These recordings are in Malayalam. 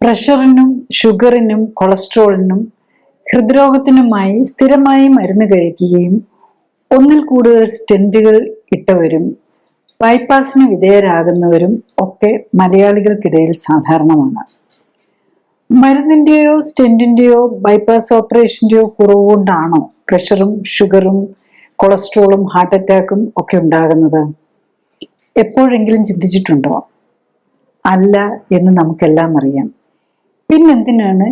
പ്രഷറിനും ഷുഗറിനും കൊളസ്ട്രോളിനും ഹൃദ്രോഗത്തിനുമായി സ്ഥിരമായി മരുന്ന് കഴിക്കുകയും ഒന്നിൽ കൂടുതൽ സ്റ്റെന്റുകൾ ഇട്ടവരും ബൈപ്പാസിന് വിധേയരാകുന്നവരും ഒക്കെ മലയാളികൾക്കിടയിൽ സാധാരണമാണ്. മരുന്നിന്റെയോ സ്റ്റെന്റിന്റെയോ ബൈപ്പാസ് ഓപ്പറേഷന്റെയോ കുറവ് കൊണ്ടാണോ പ്രഷറും ഷുഗറും കൊളസ്ട്രോളും ഹാർട്ട് അറ്റാക്കും ഒക്കെ ഉണ്ടാകുന്നത്? എപ്പോഴെങ്കിലും ചിന്തിച്ചിട്ടുണ്ടോ? അല്ല എന്ന് നമുക്കെല്ലാം അറിയാം. പിന്നെന്തിനാണ്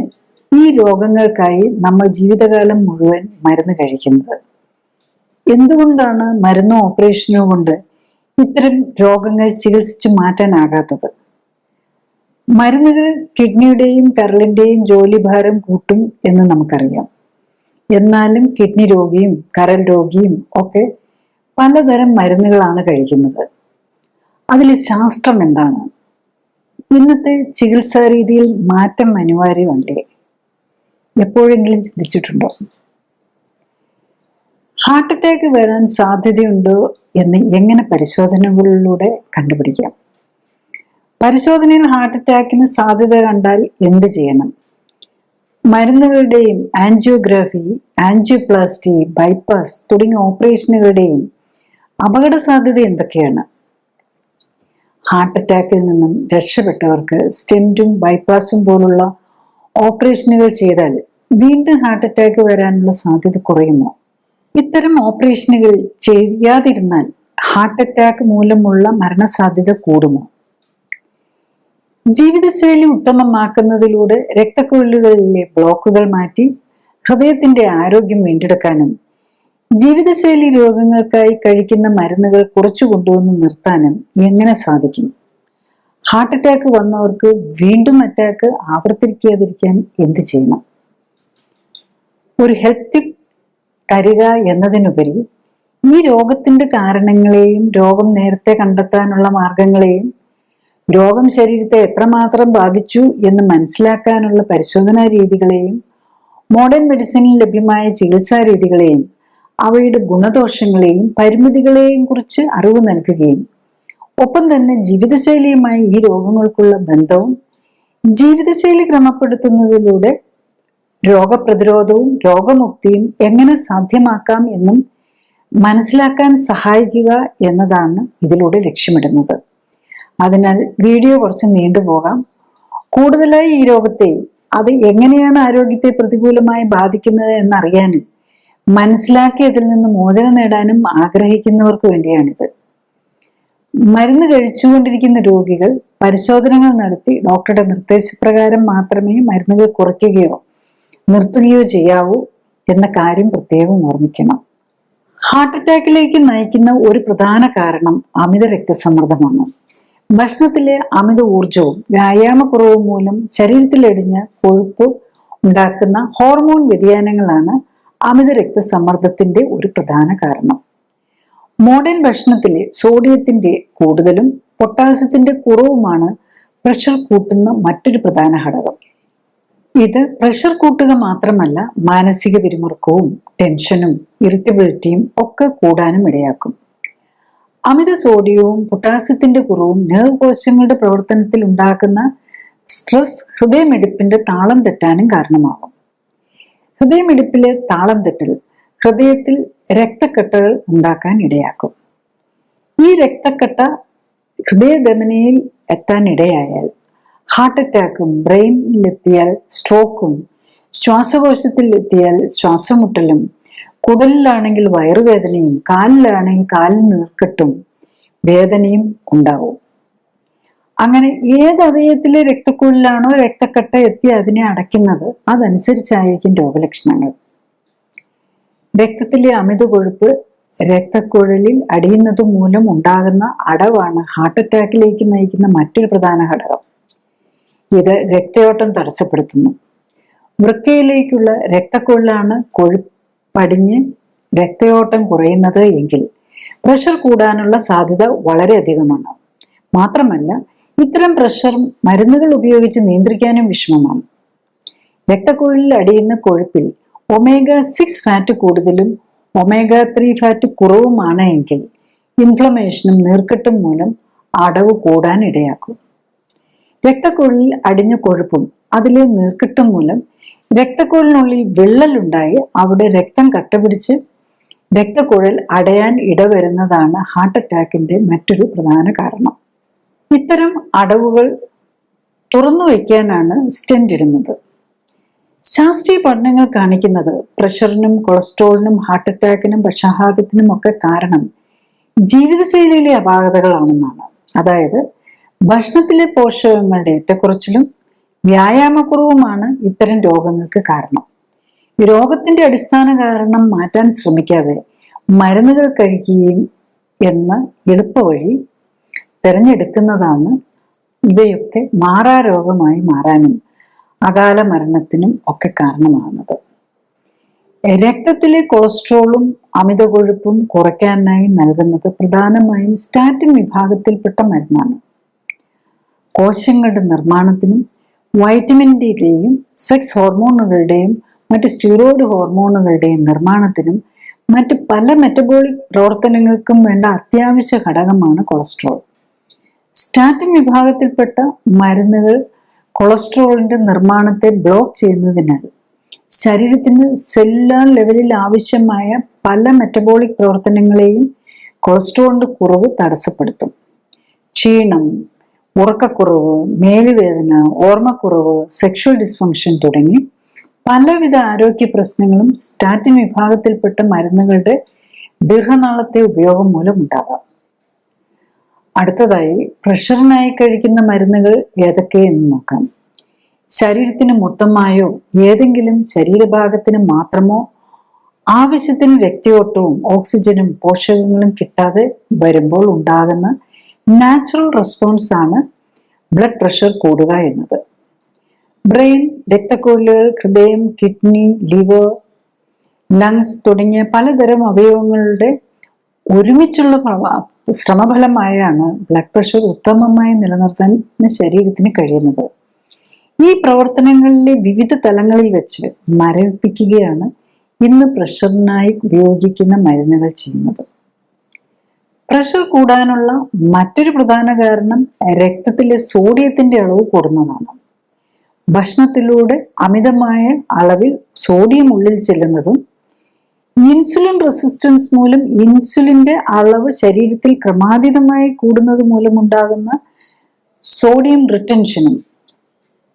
ഈ രോഗങ്ങൾക്കായി നമ്മൾ ജീവിതകാലം മുഴുവൻ മരുന്ന് കഴിക്കുന്നത്? എന്തുകൊണ്ടാണ് മരുന്നോ ഓപ്പറേഷനോ കൊണ്ട് ഇത്തരം രോഗങ്ങൾ ചികിത്സിച്ചു മാറ്റാനാകാത്തത്? മരുന്നുകൾ കിഡ്നിയുടെയും കരളിന്റെയും ജോലിഭാരം കൂട്ടും എന്ന് നമുക്കറിയാം. എന്നാലും കിഡ്നി രോഗിയും കരൾ രോഗിയും ഒക്കെ പലതരം മരുന്നുകളാണ് കഴിക്കുന്നത്. അതിൽ ശാസ്ത്രം എന്താണ്? ഇന്നത്തെ ചികിത്സാ രീതിയിൽ മാറ്റം അനിവാര്യമല്ലേ? എപ്പോഴെങ്കിലും ചിന്തിച്ചിട്ടുണ്ടോ? ഹാർട്ട് അറ്റാക്ക് വരാൻ സാധ്യതയുണ്ടോ എന്ന് എങ്ങനെ പരിശോധനകളിലൂടെ കണ്ടുപിടിക്കാം? പരിശോധനയിൽ ഹാർട്ട് അറ്റാക്കിന് സാധ്യത കണ്ടാൽ എന്ത് ചെയ്യണം? മരുന്നുകളുടെയും ആൻജിയോഗ്രാഫി, ആൻജിയോപ്ലാസ്റ്റി, ബൈപ്പാസ് തുടങ്ങിയ ഓപ്പറേഷനുകളുടെയും അപകട സാധ്യത എന്തൊക്കെയാണ്? ഹാർട്ട് അറ്റാക്കിൽ നിന്നും രക്ഷപ്പെട്ടവർക്ക് സ്റ്റെന്റും ബൈപ്പാസും പോലുള്ള ഓപ്പറേഷനുകൾ ചെയ്താൽ വീണ്ടും ഹാർട്ട് അറ്റാക്ക് വരാനുള്ള സാധ്യത കുറയുമോ? ഇത്തരം ഓപ്പറേഷനുകൾ ചെയ്യാതിരുന്നാൽ ഹാർട്ട് അറ്റാക്ക് മൂലമുള്ള മരണസാധ്യത കൂടുമോ? ജീവിതശൈലി ഉത്തമമാക്കുന്നതിലൂടെ രക്തക്കുഴലുകളിലെ ബ്ലോക്കുകൾ മാറ്റി ഹൃദയത്തിന്റെ ആരോഗ്യം വീണ്ടെടുക്കാനും ജീവിതശൈലി രോഗങ്ങൾക്കായി കഴിക്കുന്ന മരുന്നുകൾ കുറച്ചു കൊണ്ടുവന്ന് നിർത്താനും എങ്ങനെ സാധിക്കും? ഹാർട്ട് അറ്റാക്ക് വന്നവർക്ക് വീണ്ടും അറ്റാക്ക് ആവർത്തിക്കാതിരിക്കാൻ എന്ത് ചെയ്യണം? ഒരു ഹെൽത്ത് ടിപ്പ് തരിക എന്നതിനുപരി ഈ രോഗത്തിന്റെ കാരണങ്ങളെയും രോഗം നേരത്തെ കണ്ടെത്താനുള്ള മാർഗങ്ങളെയും രോഗം ശരീരത്തെ എത്രമാത്രം ബാധിച്ചു എന്ന് മനസ്സിലാക്കാനുള്ള പരിശോധനാ രീതികളെയും മോഡേൺ മെഡിസിനിൽ ലഭ്യമായ ചികിത്സാ രീതികളെയും അവയുടെ ഗുണദോഷങ്ങളെയും പരിമിതികളെയും കുറിച്ച് അറിവ് നൽകുകയും ഒപ്പം തന്നെ ജീവിതശൈലിയുമായി ഈ രോഗങ്ങൾക്കുള്ള ബന്ധവും ജീവിതശൈലി ക്രമപ്പെടുത്തുന്നതിലൂടെ രോഗപ്രതിരോധവും രോഗമുക്തിയും എങ്ങനെ സാധ്യമാക്കാം എന്നും മനസ്സിലാക്കാൻ സഹായിക്കുക എന്നതാണ് ഇതിലൂടെ ലക്ഷ്യമിടുന്നത്. അതിനാൽ വീഡിയോ കുറച്ച് നീണ്ടുപോകാം. കൂടുതലായി ഈ രോഗത്തെ, അത് എങ്ങനെയാണ് ആരോഗ്യത്തെ പ്രതികൂലമായി ബാധിക്കുന്നത് എന്നറിയാനും മനസ്സിലാക്കി അതിൽ നിന്ന് മോചനം നേടാനും ആഗ്രഹിക്കുന്നവർക്ക് വേണ്ടിയാണിത്. മരുന്ന് കഴിച്ചുകൊണ്ടിരിക്കുന്ന രോഗികൾ പരിശോധനകൾ നടത്തി ഡോക്ടറുടെ നിർദ്ദേശപ്രകാരം മാത്രമേ മരുന്നുകൾ കുറയ്ക്കുകയോ നിർത്തുകയോ ചെയ്യാവൂ എന്ന കാര്യം പ്രത്യേകം ഓർമ്മിക്കണം. ഹാർട്ട് അറ്റാക്കിലേക്ക് നയിക്കുന്ന ഒരു പ്രധാന കാരണം അമിത രക്തസമ്മർദ്ദമാണ്. ഭക്ഷണത്തിലെ അമിത ഊർജവും വ്യായാമക്കുറവും മൂലം ശരീരത്തിലടിഞ്ഞ കൊഴുപ്പ് ഉണ്ടാക്കുന്ന ഹോർമോൺ വ്യതിയാനങ്ങളാണ് അമിത രക്തസമ്മർദ്ദത്തിന്റെ ഒരു പ്രധാന കാരണം. മോഡേൺ ഭക്ഷണത്തിലെ സോഡിയത്തിന്റെ കൂടുതലും പൊട്ടാസ്യത്തിന്റെ കുറവുമാണ് പ്രഷർ കൂട്ടുന്ന മറ്റൊരു പ്രധാന ഘടകം. ഇത് പ്രഷർ കൂട്ടുക മാത്രമല്ല, മാനസിക പിരിമുറുക്കവും ടെൻഷനും ഇറിറ്റബിലിറ്റിയും ഒക്കെ കൂടാനും ഇടയാക്കും. അമിത സോഡിയവും പൊട്ടാസ്യത്തിന്റെ കുറവും നെർവ് കോശങ്ങളുടെ പ്രവർത്തനത്തിൽ ഉണ്ടാക്കുന്ന സ്ട്രെസ് ഹൃദയമിടിപ്പിന്റെ താളം തെറ്റാനും കാരണമാകും. ഹൃദയമിടിപ്പിലെ താളം തെറ്റൽ ഹൃദയത്തിൽ രക്തക്കെട്ടുകൾ ഉണ്ടാക്കാൻ ഇടയാക്കും. ഈ രക്തക്കെട്ട ഹൃദയധമനിയിൽ എത്താൻ ഇടയായാൽ ഹാർട്ട് അറ്റാക്കും, ബ്രെയിനിലെത്തിയാൽ സ്ട്രോക്കും, ശ്വാസകോശത്തിൽ എത്തിയാൽ ശ്വാസമുട്ടലും, കുടലിലാണെങ്കിൽ വയറുവേദനയും, കാലിലാണെങ്കിൽ കാലിൽ നീർക്കെട്ടും വേദനയും ഉണ്ടാവും. അങ്ങനെ ഏത് അവയവത്തിലെ രക്തക്കുഴലിലാണോ രക്തക്കെട്ട എത്തി അതിനെ അടയ്ക്കുന്നത് അതനുസരിച്ചായിരിക്കും രോഗലക്ഷണങ്ങൾ. രക്തത്തിലെ അമിത കൊഴുപ്പ് രക്തക്കുഴലിൽ അടിയുന്നത് മൂലം ഉണ്ടാകുന്ന അടവാണ് ഹാർട്ട് അറ്റാക്കിലേക്ക് നയിക്കുന്ന മറ്റൊരു പ്രധാന ഘടകം. ഇത് രക്തയോട്ടം തടസ്സപ്പെടുത്തുന്നു. വൃക്കയിലേക്കുള്ള രക്തക്കുഴലാണ് കൊഴുപ്പടിഞ്ഞ് രക്തയോട്ടം കുറയുന്നത് എങ്കിൽ പ്രഷർ കൂടാനുള്ള സാധ്യത വളരെ അധികമാണ്. മാത്രമല്ല, ഇത്തരം പ്രഷർ മരുന്നുകൾ ഉപയോഗിച്ച് നിയന്ത്രിക്കാനും വിഷമമാണ്. രക്തക്കുഴലിൽ അടിയുന്ന കൊഴുപ്പിൽ omega-6 ഫാറ്റ് കൂടുതലും omega-3 ഫാറ്റ് കുറവുമാണ് എങ്കിൽ ഇൻഫ്ലമേഷനും നീർക്കെട്ടും മൂലം അടവ് കൂടാൻ ഇടയാക്കും. രക്തക്കുഴലിൽ അടിഞ്ഞ കൊഴുപ്പും അതിലെ നീർക്കെട്ടും മൂലം രക്തക്കുഴലിനുള്ളിൽ വിള്ളലുണ്ടായി അവിടെ രക്തം കട്ടപിടിച്ച് രക്തക്കുഴൽ അടയാൻ ഇടവരുന്നതാണ് ഹാർട്ട് അറ്റാക്കിന്റെ മറ്റൊരു പ്രധാന കാരണം. ഇത്തരം അടവുകൾ തുറന്നു വയ്ക്കാനാണ് സ്റ്റെന്റ് ഇടുന്നത്. ശാസ്ത്രീയ പഠനങ്ങൾ കാണിക്കുന്നത് പ്രഷറിനും കൊളസ്ട്രോളിനും ഹാർട്ട് അറ്റാക്കിനും പക്ഷാഘാതത്തിനും ഒക്കെ കാരണം ജീവിതശൈലിയിലെ അപാകതകളാണെന്നാണ്. അതായത് ഭക്ഷണത്തിലെ പോഷകങ്ങളുടെ ഏറ്റക്കുറച്ചിലും വ്യായാമക്കുറവുമാണ് ഇത്തരം രോഗങ്ങൾക്ക് കാരണം. രോഗത്തിന്റെ അടിസ്ഥാന കാരണം മാറ്റാൻ ശ്രമിക്കാതെ മരുന്നുകൾ കഴിക്കുകയും എന്ന എളുപ്പവഴി തിരഞ്ഞെടുക്കുന്നതാണ് ഇവയൊക്കെ മാറാരോഗമായി മാറാനും അകാല മരണത്തിനും ഒക്കെ കാരണമാകുന്നത്. രക്തത്തിലെ കൊളസ്ട്രോളും അമിത കൊഴുപ്പും കുറയ്ക്കാനായി നൽകുന്നത് പ്രധാനമായും സ്റ്റാറ്റിൻ വിഭാഗത്തിൽപ്പെട്ട മരുന്നാണ്. കോശങ്ങളുടെ നിർമ്മാണത്തിനും വൈറ്റമിൻ ഡിയുടെയും സെക്സ് ഹോർമോണുകളുടെയും മറ്റ് സ്റ്റിറോയിഡ് ഹോർമോണുകളുടെയും നിർമ്മാണത്തിനും മറ്റ് പല മെറ്റബോളിക് പ്രവർത്തനങ്ങൾക്കും വേണ്ട അത്യാവശ്യ ഘടകമാണ് കൊളസ്ട്രോൾ. സ്റ്റാറ്റിൻ വിഭാഗത്തിൽപ്പെട്ട മരുന്നുകൾ കൊളസ്ട്രോളിന്റെ നിർമ്മാണത്തെ ബ്ലോക്ക് ചെയ്യുന്നതിനാൽ ശരീരത്തിന് സെല്ലുലാർ ലെവലിൽ ആവശ്യമായ പല മെറ്റബോളിക് പ്രവർത്തനങ്ങളെയും കൊളസ്ട്രോളിന്റെ കുറവ് തടസ്സപ്പെടുത്തും. ക്ഷീണം, ഉറക്കക്കുറവ്, മേലുവേദന, ഓർമ്മക്കുറവ്, സെക്ഷൽ ഡിസ്ഫങ്ഷൻ തുടങ്ങി പലവിധ ആരോഗ്യ പ്രശ്നങ്ങളും സ്റ്റാറ്റിൻ വിഭാഗത്തിൽപ്പെട്ട മരുന്നുകളുടെ ദീർഘനാളത്തെ ഉപയോഗം മൂലം ഉണ്ടാകാം. അടുത്തതായി പ്രഷറിനായി കഴിക്കുന്ന മരുന്നുകൾ ഏതൊക്കെയെന്ന് നോക്കാം. ശരീരത്തിന് മൊത്തമായോ ഏതെങ്കിലും ശരീരഭാഗത്തിന് മാത്രമോ ആവശ്യത്തിന് രക്തയോട്ടവും ഓക്സിജനും പോഷകങ്ങളും കിട്ടാതെ വരുമ്പോൾ ഉണ്ടാകുന്ന നാച്ചുറൽ റെസ്പോൺസ് ആണ് ബ്ലഡ് പ്രഷർ കൂടുക എന്നത്. ബ്രെയിൻ, രക്തക്കുഴലുകൾ, ഹൃദയം, കിഡ്നി, ലിവർ, ലങ്സ് തുടങ്ങിയ പലതരം അവയവങ്ങളുടെ ഒരുമിച്ചുള്ള ശ്രമഫലമായാണ് ബ്ലഡ് പ്രഷർ ഉത്തമമായി നിലനിർത്താൻ ശരീരത്തിന് കഴിയുന്നത്. ഈ പ്രവർത്തനങ്ങളിലെ വിവിധ തലങ്ങളിൽ വെച്ച് മരവിപ്പിക്കുകയാണ് ഇന്ന് പ്രഷറിനായി ഉപയോഗിക്കുന്ന മരുന്നുകൾ ചെയ്യുന്നത്. പ്രഷർ കൂടാനുള്ള മറ്റൊരു പ്രധാന കാരണം രക്തത്തിലെ സോഡിയത്തിന്റെ അളവ് കൂടുന്നതാണ്. ഭക്ഷണത്തിലൂടെ അമിതമായ അളവിൽ സോഡിയം ഉള്ളിൽ ചെല്ലുന്നതും ഇൻസുലിൻ റെസിസ്റ്റൻസ് മൂലം ഇൻസുലിന്റെ അളവ് ശരീരത്തിൽ ക്രമാതീതമായി കൂടുന്നത് മൂലമുണ്ടാകുന്ന സോഡിയം റിട്ടൻഷനും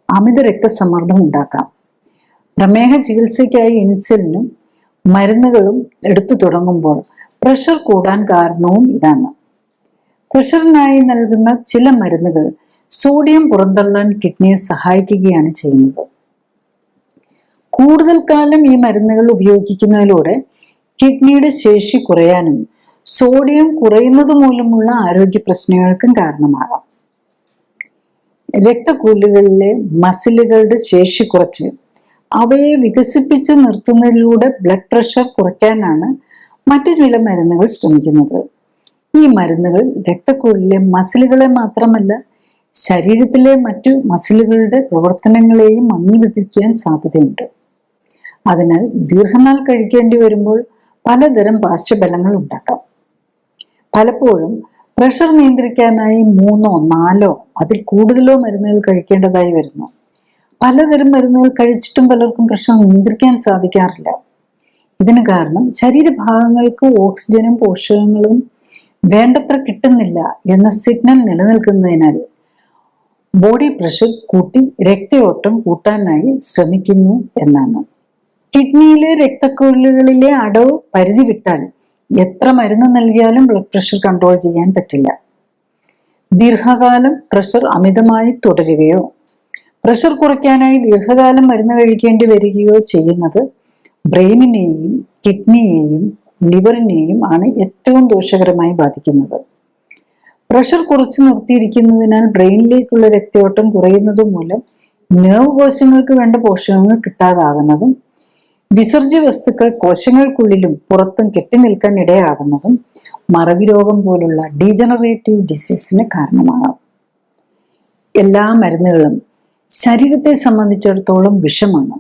അമിത രക്തസമ്മർദ്ദം ഉണ്ടാക്കാം. പ്രമേഹ ചികിത്സയ്ക്കായി ഇൻസുലിനും മരുന്നുകളും എടുത്തു തുടങ്ങുമ്പോൾ പ്രഷർ കൂടാൻ കാരണവും ഇതാണ്. പ്രഷറിനായി നൽകുന്ന ചില മരുന്നുകൾ സോഡിയം പുറന്തള്ളാൻ കിഡ്നിയെ സഹായിക്കുകയാണ് ചെയ്യുന്നത്. കൂടുതൽ കാലം ഈ മരുന്നുകൾ ഉപയോഗിക്കുന്നതിലൂടെ കിഡ്നിയുടെ ശേഷി കുറയാനും സോഡിയം കുറയുന്നത് മൂലമുള്ള ആരോഗ്യ പ്രശ്നങ്ങൾക്കും കാരണമാകാം. രക്തക്കുഴലുകളിലെ മസിലുകളുടെ ശേഷി കുറച്ച് അവയെ വികസിപ്പിച്ച് നിർത്തുന്നതിലൂടെ ബ്ലഡ് പ്രഷർ കുറയ്ക്കാനാണ് മറ്റു ചില മരുന്നുകൾ ശ്രമിക്കുന്നത്. ഈ മരുന്നുകൾ രക്തക്കുഴലിലെ മസിലുകളെ മാത്രമല്ല ശരീരത്തിലെ മറ്റു മസിലുകളുടെ പ്രവർത്തനങ്ങളെയും മന്ദീഭവിപ്പിക്കാൻ സാധ്യതയുണ്ട്. അതിനാൽ ദീർഘനാൾ കഴിക്കേണ്ടി വരുമ്പോൾ പലതരം പാർശ്വഫലങ്ങൾ ഉണ്ടാക്കാം. പലപ്പോഴും പ്രഷർ നിയന്ത്രിക്കാനായി 3 4 അതിൽ കൂടുതലോ മരുന്നുകൾ കഴിക്കേണ്ടതായി വരുന്നു. പലതരം മരുന്നുകൾ കഴിച്ചിട്ടും പലർക്കും പ്രഷർ നിയന്ത്രിക്കാൻ സാധിക്കാറില്ല. ഇതിന് കാരണം ശരീരഭാഗങ്ങൾക്ക് ഓക്സിജനും പോഷകങ്ങളും വേണ്ടത്ര കിട്ടുന്നില്ല എന്ന സിഗ്നൽ നിലനിൽക്കുന്നതിനാൽ ബോഡി പ്രഷർ കൂട്ടി രക്തയോട്ടം കൂട്ടാനായി ശ്രമിക്കുന്നു എന്നാണ്. കിഡ്നിയിലെ രക്തക്കുഴലുകളിലെ അടവ് പരിധി വിട്ടാൽ എത്ര മരുന്ന് നൽകിയാലും ബ്ലഡ് പ്രഷർ കൺട്രോൾ ചെയ്യാൻ പറ്റില്ല. ദീർഘകാലം പ്രഷർ അമിതമായി തുടരുകയോ പ്രഷർ കുറയ്ക്കാനായി ദീർഘകാലം മരുന്ന് കഴിക്കേണ്ടി വരികയോ ചെയ്യുന്നത് ബ്രെയിനിനെയും കിഡ്നിയെയും ലിവറിനെയും ആണ് ഏറ്റവും ദോഷകരമായി ബാധിക്കുന്നത്. പ്രഷർ കുറച്ചു നിർത്തിയിരിക്കുന്നതിനാൽ ബ്രെയിനിലേക്കുള്ള രക്തയോട്ടം കുറയുന്നത് മൂലം നെർവ് കോശങ്ങൾക്ക് വേണ്ട പോഷകങ്ങൾ കിട്ടാതാകുന്നതും വിസർജ്യ വസ്തുക്കൾ കോശങ്ങൾക്കുള്ളിലും പുറത്തും കെട്ടിനിൽക്കാൻ ഇടയാകുന്നതും മറവി രോഗം പോലുള്ള ഡീജനറേറ്റീവ് ഡിസീസിന് കാരണമാകാം. എല്ലാ മരുന്നുകളും ശരീരത്തെ സംബന്ധിച്ചിടത്തോളം വിഷമാണ്.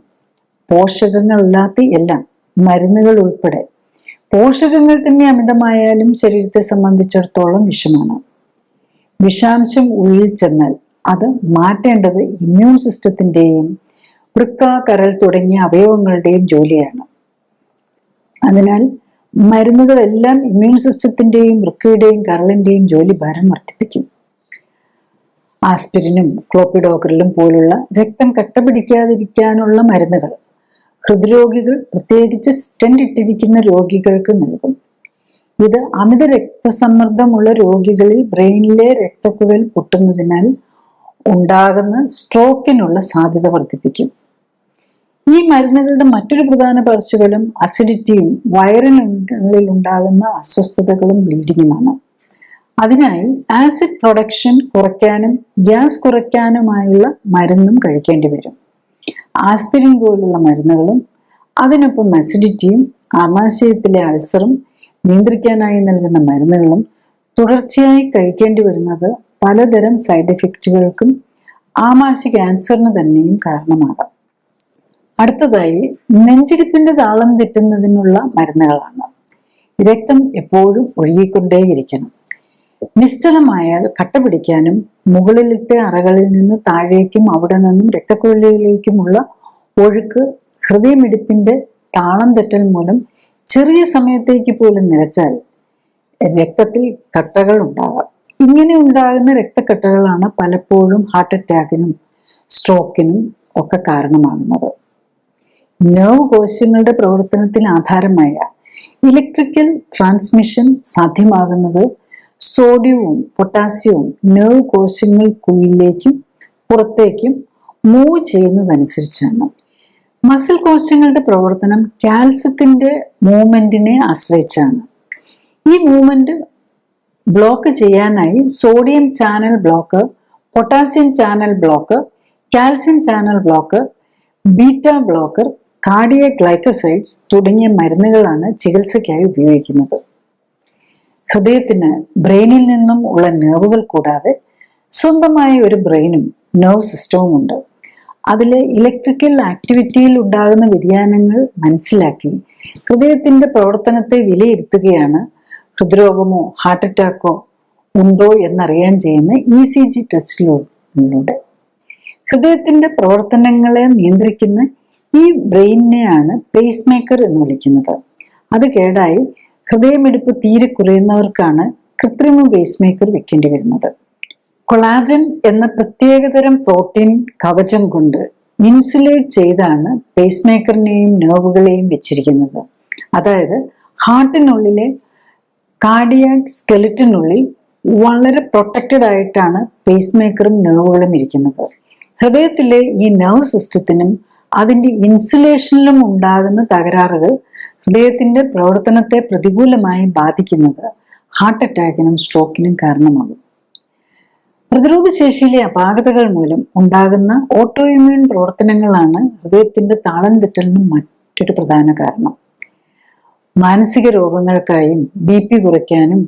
പോഷകങ്ങളല്ലാത്ത എല്ലാം, മരുന്നുകൾ ഉൾപ്പെടെ പോഷകങ്ങൾ തന്നെ അമിതമായാലും ശരീരത്തെ സംബന്ധിച്ചിടത്തോളം വിഷമാണ്. വിഷാംശം ഉള്ളിൽ ചെന്നാൽ അത് മാറ്റേണ്ടത് ഇമ്മ്യൂൺ സിസ്റ്റത്തിൻ്റെയും വൃക്ക, കരൾ തുടങ്ങിയ അവയവങ്ങളുടെയും ജോലിയാണ്. അതിനാൽ മരുന്നുകളെല്ലാം ഇമ്മ്യൂൺ സിസ്റ്റത്തിൻ്റെയും വൃക്കയുടെയും കരളിൻ്റെയും ജോലി ഭാരം വർദ്ധിപ്പിക്കും. ആസ്പിരിനും ക്ലോപ്പിഡോഗ്രലും പോലുള്ള രക്തം കട്ടപിടിക്കാതിരിക്കാനുള്ള മരുന്നുകൾ ഹൃദ്രോഗികൾ, പ്രത്യേകിച്ച് സ്റ്റെന്റ് ഇട്ടിരിക്കുന്ന രോഗികൾക്ക് നൽകും. ഇത് അമിത രക്തസമ്മർദ്ദമുള്ള രോഗികളിൽ ബ്രെയിനിലെ രക്തക്കുഴൽ പൊട്ടുന്നതിനാൽ ഉണ്ടാകുന്ന സ്ട്രോക്കിനുള്ള സാധ്യത വർദ്ധിപ്പിക്കും. ഈ മരുന്നുകളുടെ മറ്റൊരു പ്രധാന പാർശ്വഫലം അസിഡിറ്റിയും വയറിനുള്ളിൽ ഉണ്ടാകുന്ന അസ്വസ്ഥതകളും ബ്ലീഡിങ്ങുമാണ്. അതിനായി ആസിഡ് പ്രൊഡക്ഷൻ കുറയ്ക്കാനും ഗ്യാസ് കുറയ്ക്കാനുമായുള്ള മരുന്നും കഴിക്കേണ്ടി വരും. ആസ്പിരിൻ പോലുള്ള മരുന്നുകളും അതിനൊപ്പം അസിഡിറ്റിയും ആമാശയത്തിലെ അൾസറും നിയന്ത്രിക്കാനായി നൽകുന്ന മരുന്നുകളും തുടർച്ചയായി കഴിക്കേണ്ടി വരുന്നത് പലതരം സൈഡ് എഫക്റ്റുകൾക്കും ആമാശയ ക്യാൻസറിന് തന്നെയും കാരണമാകാം. അടുത്തതായി നെഞ്ചിടിപ്പിന്റെ താളം തെറ്റുന്നതിനുള്ള മരുന്നുകളാണ്. രക്തം എപ്പോഴും ഒഴുകിക്കൊണ്ടേയിരിക്കണം. നിശ്ചലമായാൽ കട്ട പിടിക്കാനും മുകളിലത്തെ അറകളിൽ നിന്ന് താഴേക്കും അവിടെ നിന്നും രക്തക്കുഴലിലേക്കുമുള്ള ഒഴുക്ക് ഹൃദയമിടിപ്പിന്റെ താളം തെറ്റൽ മൂലം ചെറിയ സമയത്തേക്ക് പോലും നിലച്ചാൽ രക്തത്തിൽ കട്ടകൾ ഉണ്ടാകാം. ഇങ്ങനെ ഉണ്ടാകുന്ന രക്തക്കട്ടകളാണ് പലപ്പോഴും ഹാർട്ട് അറ്റാക്കിനും സ്ട്രോക്കിനും ഒക്കെ കാരണമാകുന്നത്. നെർവ് കോശങ്ങളുടെ പ്രവർത്തനത്തിന് ആധാരമായ ഇലക്ട്രിക്കൽ ട്രാൻസ്മിഷൻ സാധ്യമാകുന്നത് സോഡിയവും പൊട്ടാസ്യവും നെർവ് കോശങ്ങൾക്കുള്ളിലേക്കും പുറത്തേക്കും മൂവ് ചെയ്യുന്നതനുസരിച്ചാണ്. മസിൽ കോശങ്ങളുടെ പ്രവർത്തനം കാൽസ്യത്തിന്റെ മൂവ്മെന്റിനെ ആശ്രയിച്ചാണ്. ഈ മൂവ്മെന്റ് ബ്ലോക്ക് ചെയ്യാനായി sodium channel blocker, potassium channel blocker, calcium channel blocker, beta blocker, cardiac glycosides തുടങ്ങിയ മരുന്നുകളാണ് ചികിത്സയ്ക്കായി ഉപയോഗിക്കുന്നത്. ഹൃദയത്തിന് ബ്രെയിനിൽ നിന്നും ഉള്ള നെർവുകൾ കൂടാതെ സ്വന്തമായ ഒരു ബ്രെയിനും നെർവ് സിസ്റ്റവും ഉണ്ട്. അതിലെ ഇലക്ട്രിക്കൽ ആക്ടിവിറ്റിയിൽ ഉണ്ടാകുന്ന വ്യതിയാനങ്ങൾ മനസ്സിലാക്കി ഹൃദയത്തിന്റെ പ്രവർത്തനത്തെ വിലയിരുത്തുകയാണ് ഹൃദ്രോഗമോ ഹാർട്ട് അറ്റാക്കോ ഉണ്ടോ എന്നറിയാൻ ചെയ്യുന്ന ECG ടെസ്റ്റിലൂടെ. ഹൃദയത്തിന്റെ പ്രവർത്തനങ്ങളെ നിയന്ത്രിക്കുന്ന ഈ ബ്രെയിനിനെയാണ് പേസ് മേക്കർ എന്ന് വിളിക്കുന്നത്. അത് കേടായി ഹൃദയമിടിപ്പ് തീരെ കുറയുന്നവർക്കാണ് കൃത്രിമ പേസ് മേക്കർ വെക്കേണ്ടി വരുന്നത്. കൊളാജൻ എന്ന പ്രത്യേകതരം പ്രോട്ടീൻ കവചം കൊണ്ട് ഇൻസുലേറ്റ് ചെയ്താണ് പേസ് മേക്കറിനെയും നെർവുകളെയും വെച്ചിരിക്കുന്നത്. അതായത് ഹാർട്ടിനുള്ളിലെ കാർഡിയാക് സ്കെലറ്റിനുള്ളിൽ വളരെ പ്രൊട്ടക്റ്റഡ് ആയിട്ടാണ് പേസ് മേക്കറും നെർവുകളും ഇരിക്കുന്നത്. ഹൃദയത്തിലെ ഈ നെർവ് സിസ്റ്റത്തിനും അതിൻ്റെ ഇൻസുലേഷനിലും ഉണ്ടാകുന്ന തകരാറുകൾ ഹൃദയത്തിന്റെ പ്രവർത്തനത്തെ പ്രതികൂലമായി ബാധിക്കുന്നത് ഹാർട്ട് അറ്റാക്കിനും സ്ട്രോക്കിനും കാരണമാകും. പ്രതിരോധശേഷിയിലെ അപാകതകൾ മൂലം ഉണ്ടാകുന്ന ഓട്ടോ ഇമ്മ്യൂൺ പ്രവർത്തനങ്ങളാണ് ഹൃദയത്തിന്റെ താളം തെറ്റലിനും മറ്റൊരു പ്രധാന കാരണം. മാനസിക രോഗങ്ങൾക്കായും BP കുറയ്ക്കാനും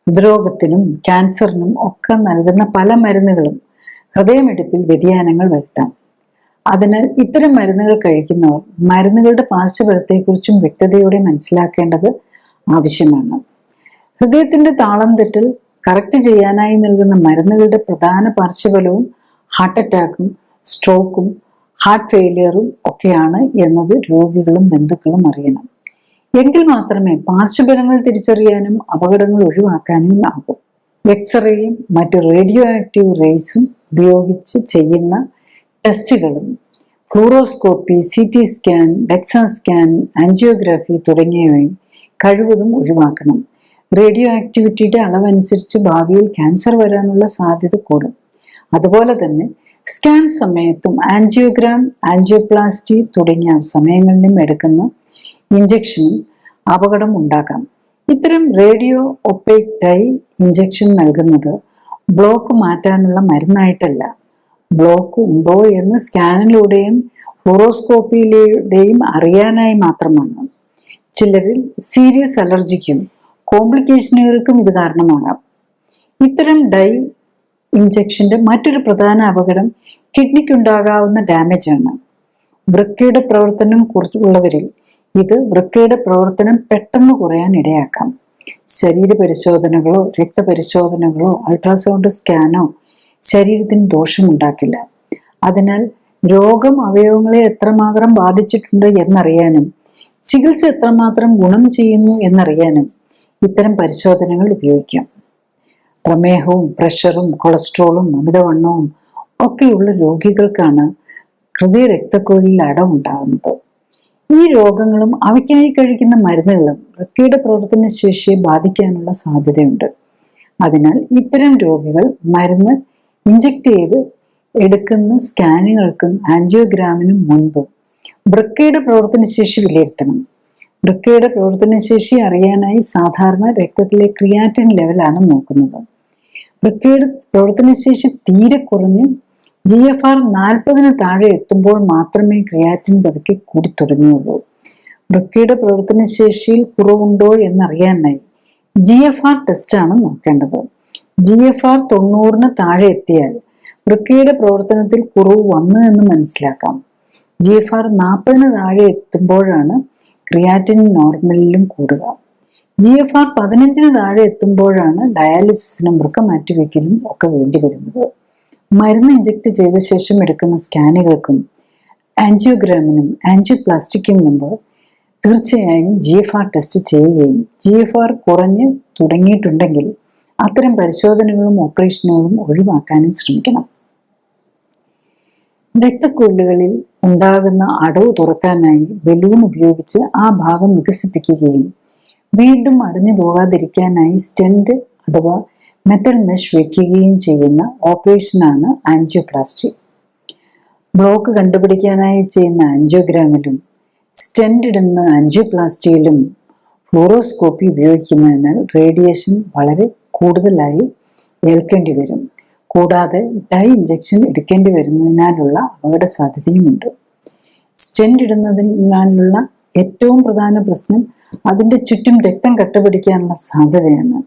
ഹൃദ്രോഗത്തിനും ക്യാൻസറിനും ഒക്കെ നൽകുന്ന പല മരുന്നുകളും ഹൃദയമിടിപ്പിൽ വ്യതിയാനങ്ങൾ വരുത്താം. അതിനാൽ ഇത്തരം മരുന്നുകൾ കഴിക്കുന്നവർ മരുന്നുകളുടെ പാർശ്വഫലത്തെക്കുറിച്ചും വ്യക്തതയോടെ മനസ്സിലാക്കേണ്ടത് ആവശ്യമാണ്. ഹൃദയത്തിന്റെ താളം തെറ്റൽ കറക്റ്റ് ചെയ്യാനായി നൽകുന്ന മരുന്നുകളുടെ പ്രധാന പാർശ്വഫലവും ഹാർട്ട് അറ്റാക്കും സ്ട്രോക്കും ഹാർട്ട് ഫെയിലിയറും ഒക്കെയാണ് എന്നത് രോഗികളും ബന്ധുക്കളും അറിയണം. എങ്കിൽ മാത്രമേ പാർശ്വഫലങ്ങൾ തിരിച്ചറിയാനും അപകടങ്ങൾ ഒഴിവാക്കാനും ആകും. എക്സ്റേയും മറ്റ് റേഡിയോ ആക്റ്റീവ് റേസും ഉപയോഗിച്ച് ചെയ്യുന്ന ടെസ്റ്റുകളും fluoroscopy, CT scan, DEXA scan, angiography തുടങ്ങിയവയും കഴിവതും ഒഴിവാക്കണം. റേഡിയോ ആക്ടിവിറ്റിയുടെ അളവനുസരിച്ച് ഭാവിയിൽ ക്യാൻസർ വരാനുള്ള സാധ്യത കൂടും. അതുപോലെ തന്നെ സ്കാൻ സമയത്തും ആൻജിയോഗ്രാം, ആൻജിയോപ്ലാസ്റ്റി തുടങ്ങിയ സമയങ്ങളിലും എടുക്കുന്ന ഇഞ്ചക്ഷനും അപകടം ഉണ്ടാക്കാം. ഇത്തരം റേഡിയോ ഒപ്പേക് ഡൈ ഇഞ്ചക്ഷൻ നൽകുന്നത് ബ്ലോക്ക് മാറ്റാനുള്ള മരുന്നായിട്ടല്ല, ബ്ലോക്ക് ഉണ്ടോ എന്ന് സ്കാനിലൂടെയും ഫ്ലൂറോസ്കോപ്പിയിലൂടെയും അറിയാനായി മാത്രമാണ്. ചിലരിൽ സീരിയസ് അലർജിക്കും കോംപ്ലിക്കേഷനുകൾക്കും ഇത് കാരണമാകാം. ഇത്തരം ഡൈ ഇഞ്ചക്ഷന്റെ മറ്റൊരു പ്രധാന അപകടം കിഡ്നിക്കുണ്ടാകാവുന്ന ഡാമേജ് ആണ്. വൃക്കയുടെ പ്രവർത്തനം കുറച്ചുള്ളവരിൽ ഇത് വൃക്കയുടെ പ്രവർത്തനം പെട്ടെന്ന് കുറയാൻ ഇടയാക്കാം. ശരീരപരിശോധനകളോ രക്തപരിശോധനകളോ അൾട്രാസൗണ്ട് സ്കാനോ ശരീരത്തിന് ദോഷമുണ്ടാക്കില്ല. അതിനാൽ രോഗം അവയവങ്ങളെ എത്രമാത്രം ബാധിച്ചിട്ടുണ്ട് എന്നറിയാനും ചികിത്സ എത്രമാത്രം ഗുണം ചെയ്യുന്നു എന്നറിയാനും ഇത്തരം പരിശോധനകൾ ഉപയോഗിക്കാം. പ്രമേഹവും പ്രഷറും കൊളസ്ട്രോളും അമിതവണ്ണവും ഒക്കെയുള്ള രോഗികൾക്കാണ് ഹൃദയ രക്തക്കുഴലിൽ അടവുണ്ടാകുന്നത്. ഈ രോഗങ്ങളും അവയ്ക്കായി കഴിക്കുന്ന മരുന്നുകളും വൃക്കയുടെ പ്രവർത്തന ശേഷിയെ ബാധിക്കാനുള്ള സാധ്യതയുണ്ട്. അതിനാൽ ഇത്തരം രോഗികൾ മരുന്ന് ഇഞ്ചക്ട് ചെയ്ത് എടുക്കുന്ന സ്കാനുകൾക്കും ആൻജിയോഗ്രാമിനും മുൻപ് വൃക്കയുടെ പ്രവർത്തനശേഷി വിലയിരുത്തണം. വൃക്കയുടെ പ്രവർത്തനശേഷി അറിയാനായി സാധാരണ രക്തത്തിലെ ക്രിയാറ്റിൻ ലെവലാണ് നോക്കുന്നത്. വൃക്കയുടെ പ്രവർത്തനശേഷി തീരെ കുറഞ്ഞ് GFR 40 താഴെ എത്തുമ്പോൾ മാത്രമേ ക്രിയാറ്റിൻ പതുക്കെ കൂടി തുടങ്ങുകയുള്ളൂ. വൃക്കയുടെ പ്രവർത്തനശേഷിയിൽ കുറവുണ്ടോ എന്നറിയാനായി GFR ടെസ്റ്റാണ് നോക്കേണ്ടത്. GFR 90 താഴെ എത്തിയാൽ വൃക്കയുടെ പ്രവർത്തനത്തിൽ കുറവ് വന്നു എന്ന് മനസ്സിലാക്കാം. GFR 40 താഴെ എത്തുമ്പോഴാണ് ക്രിയാറ്റിൻ നോർമലിലും കൂടുക. GFR 15 താഴെ എത്തുമ്പോഴാണ് ഡയാലിസിസിനും വൃക്ക മാറ്റിവെക്കലും ഒക്കെ വേണ്ടി വരുന്നത്. മരുന്ന് ഇഞ്ചക്ട് ചെയ്ത ശേഷം എടുക്കുന്ന സ്കാനുകൾക്കും ആൻജിയോഗ്രാമിനും ആൻജിയോപ്ലാസ്റ്റിക്കും മുമ്പ് തീർച്ചയായും GFR ടെസ്റ്റ് ചെയ്യുകയും GFR കുറഞ്ഞ് തുടങ്ങിയിട്ടുണ്ടെങ്കിൽ അത്തരം പരിശോധനകളും ഓപ്പറേഷനുകളും ഒഴിവാക്കാനും ശ്രമിക്കണം. രക്തക്കുഴലുകളിൽ ഉണ്ടാകുന്ന അടവ് തുറക്കാനായി ബലൂൺ ഉപയോഗിച്ച് ആ ഭാഗം വികസിപ്പിക്കുകയും വീണ്ടും അടഞ്ഞു പോകാതിരിക്കാനായി സ്റ്റെന്റ് അഥവാ മെറ്റൽ മെഷ് വയ്ക്കുകയും ചെയ്യുന്ന ഓപ്പറേഷനാണ് ആൻജിയോപ്ലാസ്റ്റി. ബ്ലോക്ക് കണ്ടുപിടിക്കാനായി ചെയ്യുന്ന ആൻജിയോഗ്രാമിലും സ്റ്റെന്റ് ഇടുന്ന ആൻജിയോപ്ലാസ്റ്റിയിലും ഫ്ലൂറോസ്കോപ്പി ഉപയോഗിക്കുന്നതിനാൽ റേഡിയേഷൻ വളരെ കൂടുതലായി ഏൽക്കേണ്ടി വരും. കൂടാതെ ഡൈ ഇഞ്ചക്ഷൻ എടുക്കേണ്ടി വരുന്നതിനാലുള്ള അപകട സാധ്യതയുമുണ്ട്. സ്റ്റെന്റ് ഇടുന്നതിനാലുള്ള ഏറ്റവും പ്രധാന പ്രശ്നം അതിൻ്റെ ചുറ്റും രക്തം കട്ടപിടിക്കാനുള്ള സാധ്യതയാണ്.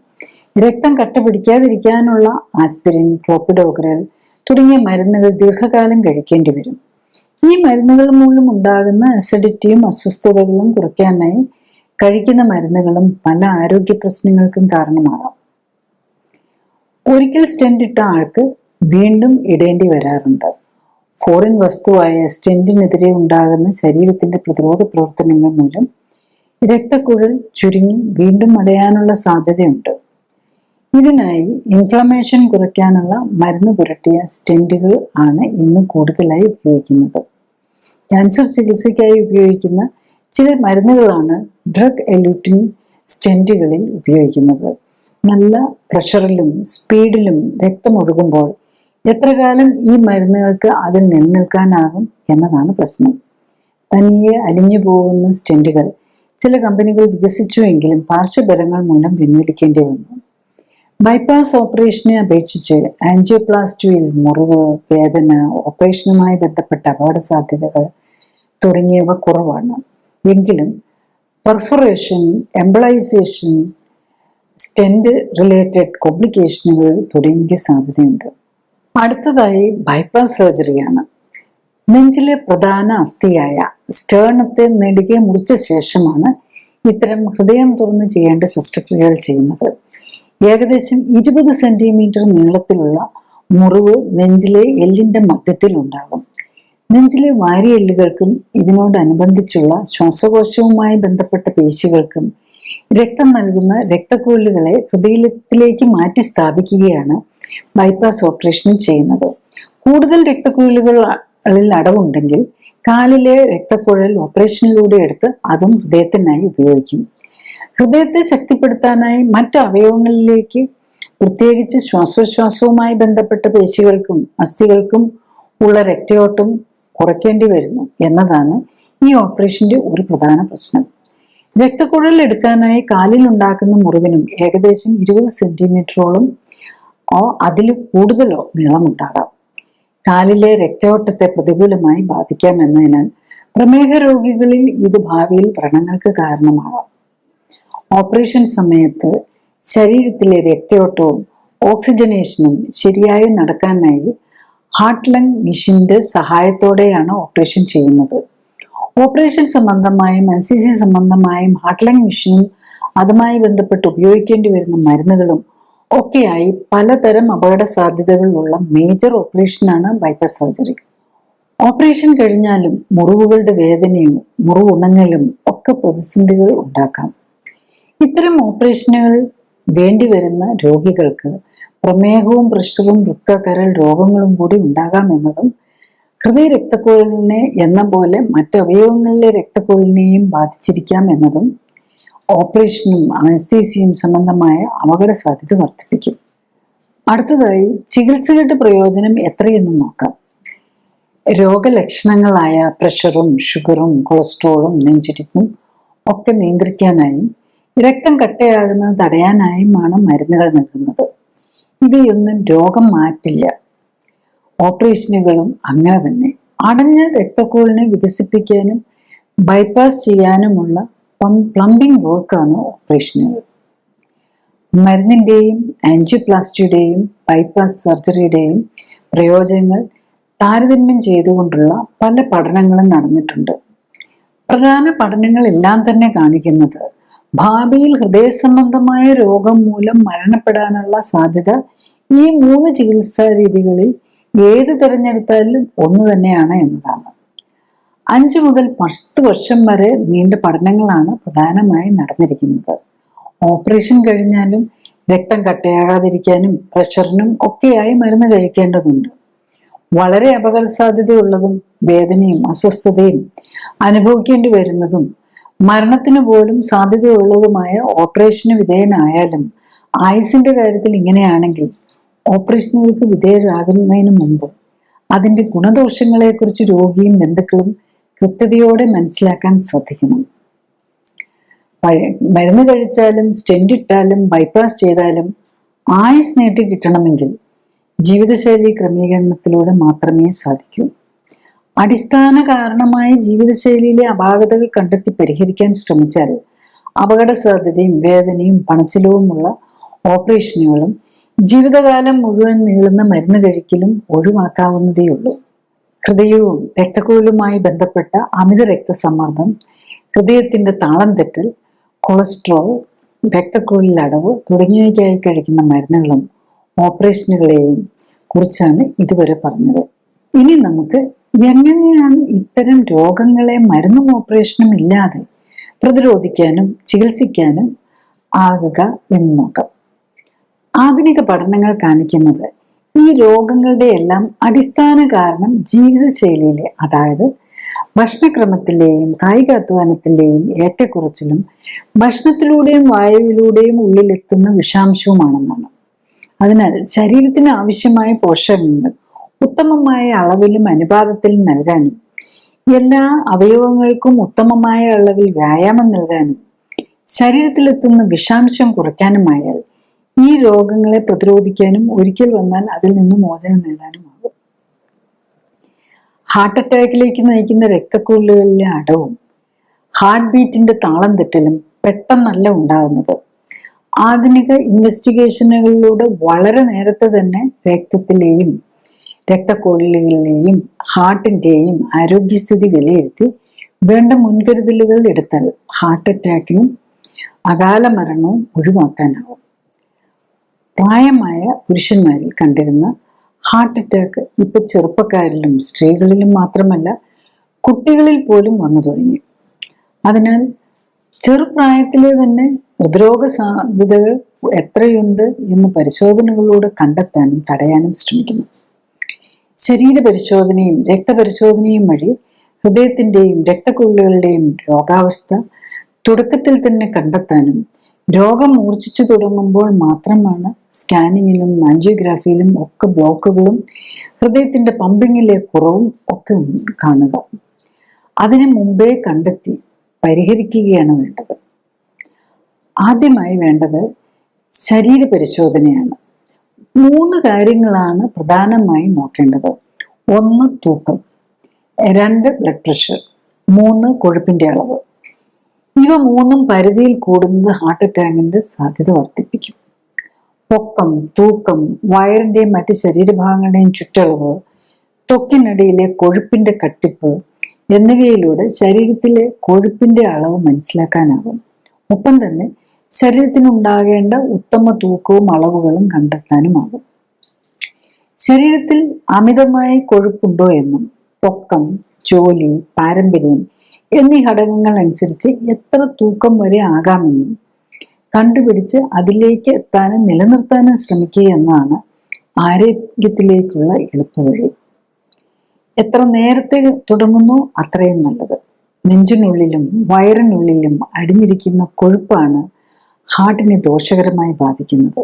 രക്തം കട്ടപിടിക്കാതിരിക്കാനുള്ള ആസ്പിരിൻ, ക്ലോപ്പിഡോഗ്രൽ തുടങ്ങിയ മരുന്നുകൾ ദീർഘകാലം കഴിക്കേണ്ടി വരും. ഈ മരുന്നുകൾ മൂലം ഉണ്ടാകുന്ന അസിഡിറ്റിയും അസ്വസ്ഥതകളും കുറയ്ക്കാനായി കഴിക്കുന്ന മരുന്നുകളും പല ആരോഗ്യ പ്രശ്നങ്ങൾക്കും കാരണമാകാം. ഒരിക്കൽ സ്റ്റെന്റ് ഇട്ട ആൾക്ക് വീണ്ടും ഇടേണ്ടി വരാറുണ്ട്. ഫോറിൻ വസ്തുവായ സ്റ്റെന്റിനെതിരെ ഉണ്ടാകുന്ന ശരീരത്തിന്റെ പ്രതിരോധ പ്രവർത്തനങ്ങൾ മൂലം രക്തക്കുഴൽ ചുരുങ്ങി വീണ്ടും അടയാനുള്ള സാധ്യതയുണ്ട്. ഇതിനായി ഇൻഫ്ലമേഷൻ കുറയ്ക്കാനുള്ള മരുന്ന് പുരട്ടിയ സ്റ്റെന്റുകൾ ആണ് ഇന്ന് കൂടുതലായി ഉപയോഗിക്കുന്നത്. ക്യാൻസർ ചികിത്സയ്ക്കായി ഉപയോഗിക്കുന്ന ചില മരുന്നുകളാണ് ഡ്രഗ് എലൂറ്റിൻ സ്റ്റെന്റുകളിൽ ഉപയോഗിക്കുന്നത്. നല്ല പ്രഷറിലും സ്പീഡിലും രക്തമൊഴുകുമ്പോൾ എത്ര കാലം ഈ മരുന്നുകൾക്ക് അതിൽ നിലനിൽക്കാനാകും എന്നതാണ് പ്രശ്നം. തനിയെ അലിഞ്ഞു പോകുന്ന സ്റ്റെന്റുകൾ ചില കമ്പനികൾ വികസിച്ചുവെങ്കിലും പാർശ്വഫലങ്ങൾ മൂലം പിൻവലിക്കേണ്ടി വന്നു. ബൈപ്പാസ് ഓപ്പറേഷനെ അപേക്ഷിച്ച് ആൻജിയോപ്ലാസ്റ്റിയിൽ മുറിവ്, വേദന, ഓപ്പറേഷനുമായി ബന്ധപ്പെട്ട അപകട സാധ്യതകൾ തുടങ്ങിയവ കുറവാണ്. എങ്കിലും പെർഫറേഷൻ, എംബളൈസേഷൻ, സ്റ്റെന്റ് റിലേറ്റഡ് കോംപ്ലിക്കേഷനുകൾ തുടങ്ങിയ സാധ്യതയുണ്ട്. അടുത്തതായി ബൈപ്പാസ് സർജറിയാണ്. നെഞ്ചിലെ പ്രധാന അസ്ഥിയായ സ്റ്റേർണത്തെ നെടുകെ മുറിച്ച ശേഷമാണ് ഇത്തരം ഹൃദയം തുറന്ന് ചെയ്യേണ്ട ശസ്ത്രക്രിയകൾ ചെയ്യുന്നത്. ഏകദേശം 20 സെന്റിമീറ്റർ നീളത്തിലുള്ള മുറിവ് നെഞ്ചിലെ എല്ലിന്റെ മധ്യത്തിൽ ഉണ്ടാകും. നെഞ്ചിലെ വാരിയെല്ലുകൾക്കും ഇതിനോടനുബന്ധിച്ചുള്ള ശ്വാസകോശവുമായി ബന്ധപ്പെട്ട പേശികൾക്കും രക്തം നൽകുന്ന രക്തക്കുഴലുകളെ ഹൃദയത്തിലേക്ക് മാറ്റി സ്ഥാപിക്കുകയാണ് ബൈപ്പാസ് ഓപ്പറേഷൻ ചെയ്യുന്നത്. കൂടുതൽ രക്തക്കുഴലുകളിൽ അടവുണ്ടെങ്കിൽ കാലിലെ രക്തക്കുഴൽ ഓപ്പറേഷനിലൂടെ എടുത്ത് അതും ഹൃദയത്തിനായി ഉപയോഗിക്കും. ഹൃദയത്തെ ശക്തിപ്പെടുത്താനായി മറ്റ് അവയവങ്ങളിലേക്ക്, പ്രത്യേകിച്ച് ശ്വാസോച്ഛ്വാസവുമായി ബന്ധപ്പെട്ട പേശികൾക്കും അസ്ഥികൾക്കും ഉള്ള രക്തയോട്ടം കുറയ്ക്കേണ്ടി വരുന്നു എന്നതാണ് ഈ ഓപ്പറേഷന്റെ ഒരു പ്രധാന പ്രശ്നം. രക്തക്കുഴൽ എടുക്കാനായി കാലിൽ ഉണ്ടാക്കുന്ന മുറിവിനും ഏകദേശം 20 സെന്റിമീറ്ററോളം അതിൽ കൂടുതലോ നീളമുണ്ടാകാം. കാലിലെ രക്തയോട്ടത്തെ പ്രതികൂലമായി ബാധിക്കാമെന്നതിനാൽ പ്രമേഹ രോഗികളിൽ ഇത് ഭാവിയിൽ വ്രണങ്ങൾക്ക് കാരണമാകാം. ഓപ്പറേഷൻ സമയത്ത് ശരീരത്തിലെ രക്തയോട്ടവും ഓക്സിജനേഷനും ശരിയായി നടക്കാനായി ഹാർട്ട് ലങ് മെഷീന്റെ സഹായത്തോടെയാണ് ഓപ്പറേഷൻ ചെയ്യുന്നത്. ഓപ്പറേഷൻ സംബന്ധമായും അനസ്തീസിയ സംബന്ധമായും ഹാർട്ട് ലങ് മെഷീനും അതുമായി ബന്ധപ്പെട്ട് ഉപയോഗിക്കേണ്ടി വരുന്ന മരുന്നുകളും ഒക്കെയായി പലതരം അപകട സാധ്യതകളുള്ള മേജർ ഓപ്പറേഷനാണ് ബൈപ്പാസ് സർജറി. ഓപ്പറേഷൻ കഴിഞ്ഞാലും മുറിവുകളുടെ വേദനയും മുറിവുണങ്ങലും ഒക്കെ പ്രതിസന്ധികൾ ഉണ്ടാക്കാം. ഇത്തരം ഓപ്പറേഷനുകൾ വേണ്ടിവരുന്ന രോഗികൾക്ക് പ്രമേഹവും പ്രഷറും വൃക്ക കരൾ രോഗങ്ങളും കൂടി ഉണ്ടാകാമെന്നതും ഹൃദയ രക്തക്കുഴലിനെ എന്ന പോലെ മറ്റവയവങ്ങളിലെ രക്തക്കുഴലിനെയും ബാധിച്ചിരിക്കാം എന്നതും ഓപ്പറേഷനും അനസ്തീസിയയും സംബന്ധമായ അപകട സാധ്യത വർദ്ധിപ്പിക്കും. അടുത്തതായി ചികിത്സകളുടെ പ്രയോജനം എത്രയെന്ന് നോക്കാം. രോഗലക്ഷണങ്ങളായ പ്രഷറും ഷുഗറും കൊളസ്ട്രോളും നെഞ്ചിടിപ്പും ഒക്കെ നിയന്ത്രിക്കാനായും രക്തം കട്ടയാകുന്നത് തടയാനായുമാണ് മരുന്നുകൾ നൽകുന്നത്. ഇവയൊന്നും രോഗം മാറ്റില്ല. ഓപ്പറേഷനുകളും അങ്ങനെ തന്നെ. അടഞ്ഞ രക്തക്കുഴലിനെ വികസിപ്പിക്കാനും ബൈപ്പാസ് ചെയ്യാനുമുള്ള പ്ലംബിംഗ് വർക്കാണ് ഓപ്പറേഷനുകൾ. മരുന്നിന്റെയും ആൻജിയോപ്ലാസ്റ്റിയുടെയും ബൈപ്പാസ് സർജറിയുടെയും പ്രയോജനങ്ങൾ താരതമ്യം ചെയ്തുകൊണ്ടുള്ള പല പഠനങ്ങളും നടന്നിട്ടുണ്ട്. പ്രധാന പഠനങ്ങളെല്ലാം തന്നെ കാണിക്കുന്നത് ഭാവിയിൽ ഹൃദയ സംബന്ധമായ രോഗം മൂലം മരണപ്പെടാനുള്ള സാധ്യത ഈ 3 ചികിത്സാ രീതികളിൽ ഏത് തിരഞ്ഞെടുത്താലും ഒന്ന് തന്നെയാണ് എന്നതാണ്. 5 മുതൽ 10 വർഷം വരെ നീണ്ട പഠനങ്ങളാണ് പ്രധാനമായി നടന്നിരിക്കുന്നത്. ഓപ്പറേഷൻ കഴിഞ്ഞാലും രക്തം കട്ടയാകാതിരിക്കാനും പ്രഷറിനും ഒക്കെയായി മരുന്ന് കഴിക്കേണ്ടതുണ്ട്. വളരെ അപകട സാധ്യതയുള്ളതും വേദനയും അസ്വസ്ഥതയും അനുഭവിക്കേണ്ടി വരുന്നതും മരണത്തിന് പോലും സാധ്യതയുള്ളതുമായ ഓപ്പറേഷന് വിധേയനായാലും ആയുസിന്റെ കാര്യത്തിൽ ഇങ്ങനെയാണെങ്കിൽ ഓപ്പറേഷനുകൾക്ക് വിധേയരാകുന്നതിന് മുമ്പ് അതിന്റെ ഗുണദോഷങ്ങളെക്കുറിച്ച് രോഗിയും ബന്ധുക്കളും കൃത്യതയോടെ മനസ്സിലാക്കാൻ ശ്രദ്ധിക്കണം. മരുന്ന് കഴിച്ചാലും സ്റ്റെന്റ് ഇട്ടാലും ബൈപ്പാസ് ചെയ്താലും ആയുസ് നീട്ടി കിട്ടണമെങ്കിൽ ജീവിതശൈലി ക്രമീകരണത്തിലൂടെ മാത്രമേ സാധിക്കൂ. അടിസ്ഥാന കാരണമായ ജീവിതശൈലിയിലെ അപാകതകൾ കണ്ടെത്തി പരിഹരിക്കാൻ ശ്രമിച്ചാൽ അപകട സാധ്യതയും വേദനയും പണച്ചിലവുമുള്ള ഓപ്പറേഷനുകളും ജീവിതകാലം മുഴുവൻ നീളുന്ന മരുന്ന് കഴിക്കലും ഒഴിവാക്കാവുന്നതേയുള്ളൂ. ഹൃദയവും രക്തക്കുഴലുമായി ബന്ധപ്പെട്ട അമിത രക്തസമ്മർദ്ദം, ഹൃദയത്തിന്റെ താളം തെറ്റൽ, കൊളസ്ട്രോൾ, രക്തക്കുഴലിൽ അടവ് തുടങ്ങിയവയ്ക്കായി കഴിക്കുന്ന മരുന്നുകളും ഓപ്പറേഷനുകളെയും കുറിച്ചാണ് ഇതുവരെ പറഞ്ഞത്. ഇനി നമുക്ക് എങ്ങനെയാണ് ഇത്തരം രോഗങ്ങളെ മരുന്നും ഓപ്പറേഷനും ഇല്ലാതെ പ്രതിരോധിക്കാനും ചികിത്സിക്കാനും ആകുക എന്ന് നോക്കാം. ആധുനിക പഠനങ്ങൾ കാണിക്കുന്നത് ഈ രോഗങ്ങളുടെ എല്ലാം അടിസ്ഥാന കാരണം ജീവിതശൈലിയിലെ, അതായത് ഭക്ഷണക്രമത്തിലെയും കായികാധ്വാനത്തിലെയും ഏറ്റക്കുറച്ചിലും ഭക്ഷണത്തിലൂടെയും വായുവിലൂടെയും ഉള്ളിലെത്തുന്ന വിഷാംശവുമാണെന്നാണ്. അതിനാൽ ശരീരത്തിന് ആവശ്യമായ പോഷകങ്ങൾ ഉത്തമമായ അളവിലും അനുപാതത്തിലും നൽകാനും എല്ലാ അവയവങ്ങൾക്കും ഉത്തമമായ അളവിൽ വ്യായാമം നൽകാനും ശരീരത്തിലെത്തുന്ന വിഷാംശം കുറയ്ക്കാനുമായാൽ ഈ രോഗങ്ങളെ പ്രതിരോധിക്കാനും ഒരിക്കൽ വന്നാൽ അതിൽ നിന്ന് മോചനം നേടാനുമാകും. ഹാർട്ട് അറ്റാക്കിലേക്ക് നയിക്കുന്ന രക്തക്കുഴലുകളിലെ അടവും ഹാർട്ട് ബീറ്റിന്റെ താളം തെറ്റലും പെട്ടെന്നല്ല ഉണ്ടാകുന്നത്. ആധുനിക ഇൻവെസ്റ്റിഗേഷനുകളിലൂടെ വളരെ നേരത്തെ തന്നെ രക്തത്തിലെയും രക്തക്കുഴലുകളിലെയും ഹാർട്ടിന്റെയും ആരോഗ്യസ്ഥിതി വിലയിരുത്തി വേണ്ട മുൻകരുതലുകൾ എടുത്താൽ ഹാർട്ട് അറ്റാക്കിനും അകാല മരണവും ഒഴിവാക്കാനാവും. പ്രായമായ പുരുഷന്മാരിൽ കണ്ടിരുന്ന ഹാർട്ട് അറ്റാക്ക് ഇപ്പൊ ചെറുപ്പക്കാരിലും സ്ത്രീകളിലും മാത്രമല്ല കുട്ടികളിൽ പോലും വന്നു തുടങ്ങി. അതിനാൽ ചെറുപ്രായത്തിലെ തന്നെ ഹൃദ്രോഗ സാധ്യതകൾ എത്രയുണ്ട് എന്ന് പരിശോധനകളിലൂടെ കണ്ടെത്താനും തടയാനും ശ്രമിക്കുന്നു. ശരീര പരിശോധനയും രക്തപരിശോധനയും വഴി ഹൃദയത്തിന്റെയും രക്തക്കുഴലുകളുടെയും രോഗാവസ്ഥ തുടക്കത്തിൽ തന്നെ കണ്ടെത്താനും രോഗം മൂർച്ഛിച്ചു തുടങ്ങുമ്പോൾ മാത്രമാണ് സ്കാനിങ്ങിലും ആൻജിയോഗ്രാഫിയിലും ഒക്കെ ബ്ലോക്കുകളും ഹൃദയത്തിന്റെ പമ്പിങ്ങിലെ കുറവും ഒക്കെ കാണുക. അതിനു മുമ്പേ കണ്ടെത്തി പരിഹരിക്കുകയാണ് വേണ്ടത്. ആദ്യമായി വേണ്ടത് ശരീര പരിശോധനയാണ്. 3 കാര്യങ്ങളാണ് പ്രധാനമായും നോക്കേണ്ടത്. 1 തൂക്കം, 2 ബ്ലഡ് പ്രഷർ, 3 കൊഴുപ്പിന്റെ അളവ്. ഇവ 3ഉം പരിധിയിൽ കൂടുന്നത് ഹാർട്ട് അറ്റാക്കിന്റെ സാധ്യത വർദ്ധിപ്പിക്കും. പൊക്കം, തൂക്കം, വയറിന്റെയും മറ്റ് ശരീരഭാഗങ്ങളുടെയും ചുറ്റളവ്, ത്വക്കിനടിയിലെ കൊഴുപ്പിന്റെ കട്ടിപ്പ് എന്നിവയിലൂടെ ശരീരത്തിലെ കൊഴുപ്പിന്റെ അളവ് മനസ്സിലാക്കാനാകും. ഒപ്പം തന്നെ ശരീരത്തിനുണ്ടാകേണ്ട ഉത്തമ തൂക്കവും അളവുകളും കണ്ടെത്താനുമാകും. ശരീരത്തിൽ അമിതമായി കൊഴുപ്പുണ്ടോ എന്നും പൊക്കം, ജോലി, പാരമ്പര്യം എന്നീ ഘടകങ്ങൾ അനുസരിച്ച് എത്ര തൂക്കം വരെ ആകാമെന്നും കണ്ടുപിടിച്ച് അതിലേക്ക് എത്താനും നിലനിർത്താനും ശ്രമിക്കുക എന്നതാണ് ആരോഗ്യത്തിലേക്കുള്ള എളുപ്പവഴി. എത്ര നേരത്തെ തുടങ്ങുന്നു അത്രയും നല്ലത്. നെഞ്ചിനുള്ളിലും വയറിനുള്ളിലും അടിഞ്ഞിരിക്കുന്ന കൊഴുപ്പാണ് ഹാർട്ടിനെ ദോഷകരമായി ബാധിക്കുന്നത്.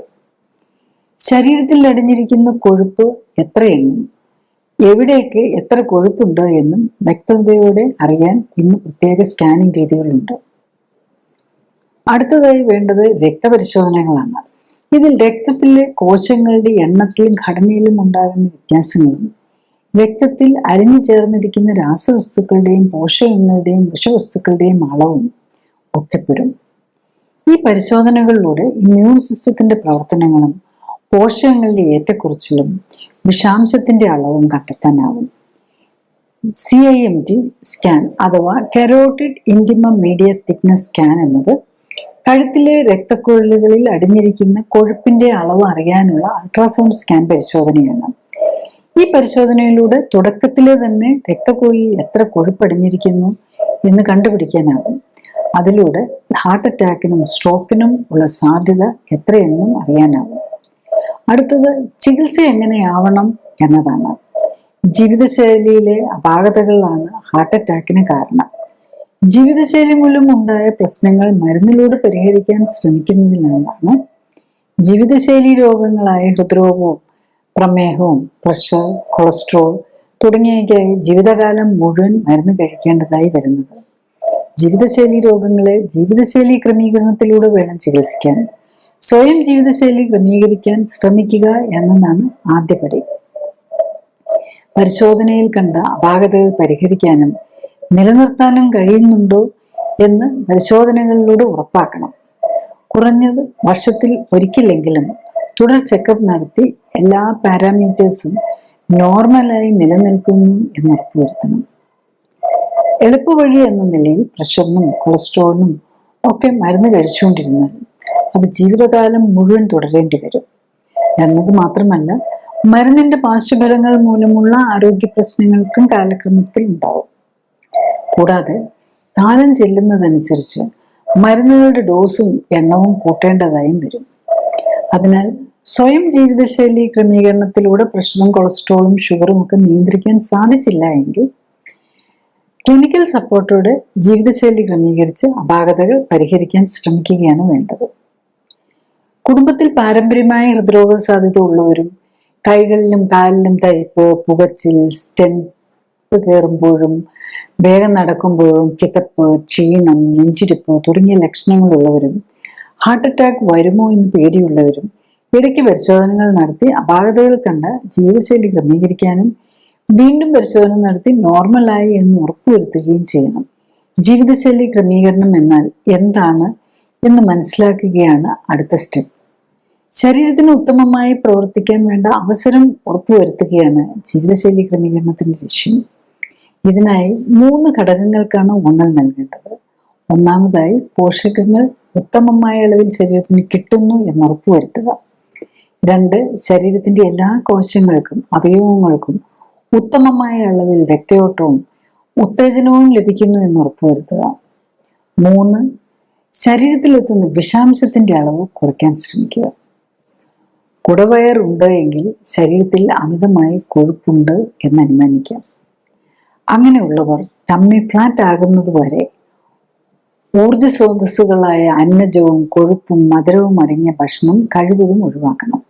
ശരീരത്തിൽ അടിഞ്ഞിരിക്കുന്ന കൊഴുപ്പ് എത്രയെന്നും എവിടേക്ക് എത്ര കൊഴുപ്പുണ്ട് എന്നും വ്യക്തതയോടെ അറിയാൻ ഇന്ന് പ്രത്യേക സ്കാനിംഗ് രീതികളുണ്ട്. അടുത്തതായി വേണ്ടത് രക്തപരിശോധനകളാണ്. ഇതിൽ രക്തത്തിലെ കോശങ്ങളുടെ എണ്ണത്തിലും ഘടനയിലും ഉണ്ടാകുന്ന വ്യത്യാസങ്ങളും രക്തത്തിൽ അലിഞ്ഞു ചേർന്നിരിക്കുന്ന രാസവസ്തുക്കളുടെയും പോഷകങ്ങളുടെയും വിഷവസ്തുക്കളുടെയും അളവും ഒക്കെപ്പെടും. ഈ പരിശോധനകളിലൂടെ ഇമ്മ്യൂൺ സിസ്റ്റത്തിന്റെ പ്രവർത്തനങ്ങളും പോഷകങ്ങളുടെ ഏറ്റക്കുറച്ചിലും വിഷാംശത്തിന്റെ അളവും കണ്ടെത്താനാവും. CIMT സ്കാൻ അഥവാ കരോട്ടിഡ് ഇൻറ്റിമം മീഡിയ തിക്നെസ് സ്കാൻ എന്നത് കഴുത്തിലെ രക്തക്കുഴലുകളിൽ അടിഞ്ഞിരിക്കുന്ന കൊഴുപ്പിന്റെ അളവ് അറിയാനുള്ള അൾട്രാസൗണ്ട് സ്കാൻ പരിശോധനയാണ്. ഈ പരിശോധനയിലൂടെ തുടക്കത്തിലെ തന്നെ രക്തക്കുഴലിൽ എത്ര കൊഴുപ്പടിഞ്ഞിരിക്കുന്നു എന്ന് കണ്ടുപിടിക്കാനാകും. അതിലൂടെ ഹാർട്ട് അറ്റാക്കിനും സ്ട്രോക്കിനും ഉള്ള സാധ്യത എത്രയെന്നും അറിയാനാകും. അടുത്തത് ചികിത്സ എങ്ങനെയാവണം എന്നതാണ്. ജീവിതശൈലിയിലെ അപാകതകളാണ് ഹാർട്ട് അറ്റാക്കിന് കാരണം. ജീവിതശൈലി മൂലം ഉണ്ടായ പ്രശ്നങ്ങൾ മരുന്നിലൂടെ പരിഹരിക്കാൻ ശ്രമിക്കുന്നതിനാലാണ് ജീവിതശൈലി രോഗങ്ങളായ ഹൃദ്രോഗവും പ്രമേഹവും പ്രഷർ, കൊളസ്ട്രോൾ തുടങ്ങിയവയ്ക്കായി ജീവിതകാലം മുഴുവൻ മരുന്ന് കഴിക്കേണ്ടതായി വരുന്നത്. ജീവിതശൈലി രോഗങ്ങളെ ജീവിതശൈലി ക്രമീകരണത്തിലൂടെ വേണം ചികിത്സിക്കാൻ. സ്വയം ജീവിതശൈലി ക്രമീകരിക്കാൻ ശ്രമിക്കുക എന്നതാണ് ആദ്യപടി. പരിശോധനയിൽ കണ്ട അപാകതകൾ പരിഹരിക്കാനും നിലനിർത്താനും കഴിയുന്നുണ്ടോ എന്ന് പരിശോധനകളിലൂടെ ഉറപ്പാക്കണം. കുറഞ്ഞത് വർഷത്തിൽ ഒരിക്കലെങ്കിലും തുടർ ചെക്കപ്പ് നടത്തി എല്ലാ പാരാമീറ്റേഴ്സും നോർമലായി നിലനിൽക്കുന്നു എന്ന് ഉറപ്പുവരുത്തണം. എളുപ്പവഴി എന്ന നിലയിൽ പ്രഷറിനും കൊളസ്ട്രോളിനും ഒക്കെ മരുന്ന് കഴിച്ചുകൊണ്ടിരുന്നാൽ അത് ജീവിതകാലം മുഴുവൻ തുടരേണ്ടി വരും എന്നത് മാത്രമല്ല, മരുന്നിന്റെ പാർശ്വഫലങ്ങൾ മൂലമുള്ള ആരോഗ്യ പ്രശ്നങ്ങൾക്കും കാലക്രമത്തിൽ ഉണ്ടാവും. കൂടാതെ കാലം ചെല്ലുന്നതനുസരിച്ച് മരുന്നുകളുടെ ഡോസും എണ്ണവും കൂട്ടേണ്ടതായും വരും. അതിനാൽ സ്വയം ജീവിതശൈലി ക്രമീകരണത്തിലൂടെ പ്രഷറും കൊളസ്ട്രോളും ഷുഗറും ഒക്കെ നിയന്ത്രിക്കാൻ സാധിച്ചില്ല എങ്കിൽ ക്ലിനിക്കൽ സപ്പോർട്ടോടെ ജീവിതശൈലി ക്രമീകരിച്ച് അപാകതകൾ പരിഹരിക്കാൻ ശ്രമിക്കുകയാണ് വേണ്ടത്. കുടുംബത്തിൽ പാരമ്പര്യമായ ഹൃദ്രോഗ സാധ്യത ഉള്ളവരും കൈകളിലും കാലിലും തരിപ്പ്, പുകച്ചിൽ, സ്റ്റെൻറ്റ് കയറുമ്പോഴും വേഗം നടക്കുമ്പോഴും കിതപ്പ്, ക്ഷീണം, നെഞ്ചിരിപ്പ് തുടങ്ങിയ ലക്ഷണങ്ങളുള്ളവരും ഹാർട്ട് അറ്റാക്ക് വരുമോ എന്ന് പേടിയുള്ളവരും ഇടയ്ക്ക് പരിശോധനകൾ നടത്തി അപാകതകൾ കണ്ട ജീവിതശൈലി ക്രമീകരിക്കാനും വീണ്ടും പരിശോധന നടത്തി നോർമലായി എന്ന് ഉറപ്പുവരുത്തുകയും ചെയ്യണം. ജീവിതശൈലി ക്രമീകരണം എന്നാൽ എന്താണ് എന്ന് മനസ്സിലാക്കുകയാണ് അടുത്ത സ്റ്റെപ്പ്. ശരീരത്തിന് ഉത്തമമായി പ്രവർത്തിക്കാൻ വേണ്ട അവസരം ഉറപ്പുവരുത്തുകയാണ് ജീവിതശൈലി ക്രമീകരണത്തിന്റെ ലക്ഷ്യം. ഇതിനായി 3 ഘടകങ്ങൾക്കാണ് ഊന്നൽ നൽകേണ്ടത്. ഒന്നാമതായി പോഷകങ്ങൾ ഉത്തമമായ അളവിൽ ശരീരത്തിന് കിട്ടുന്നു എന്ന് ഉറപ്പുവരുത്തുക. 2, ശരീരത്തിന്റെ എല്ലാ കോശങ്ങൾക്കും അവയവങ്ങൾക്കും ഉത്തമമായ അളവിൽ രക്തയോട്ടവും ഉത്തേജനവും ലഭിക്കുന്നു എന്ന് ഉറപ്പുവരുത്തുക. 3, ശരീരത്തിലെത്തുന്ന വിഷാംശത്തിന്റെ അളവ് കുറയ്ക്കാൻ ശ്രമിക്കുക. കുടവയർ ഉണ്ട് എങ്കിൽ ശരീരത്തിൽ അമിതമായി കൊഴുപ്പുണ്ട് എന്ന് അനുമാനിക്കാം. അങ്ങനെയുള്ളവർ ടമ്മി ഫ്ലാറ്റ് ആകുന്നതുവരെ ഊർജ സ്രോതസ്സുകളായ അന്നജവും കൊഴുപ്പും മധുരവും അടങ്ങിയ ഭക്ഷണം കഴിവതും ഒഴിവാക്കണം.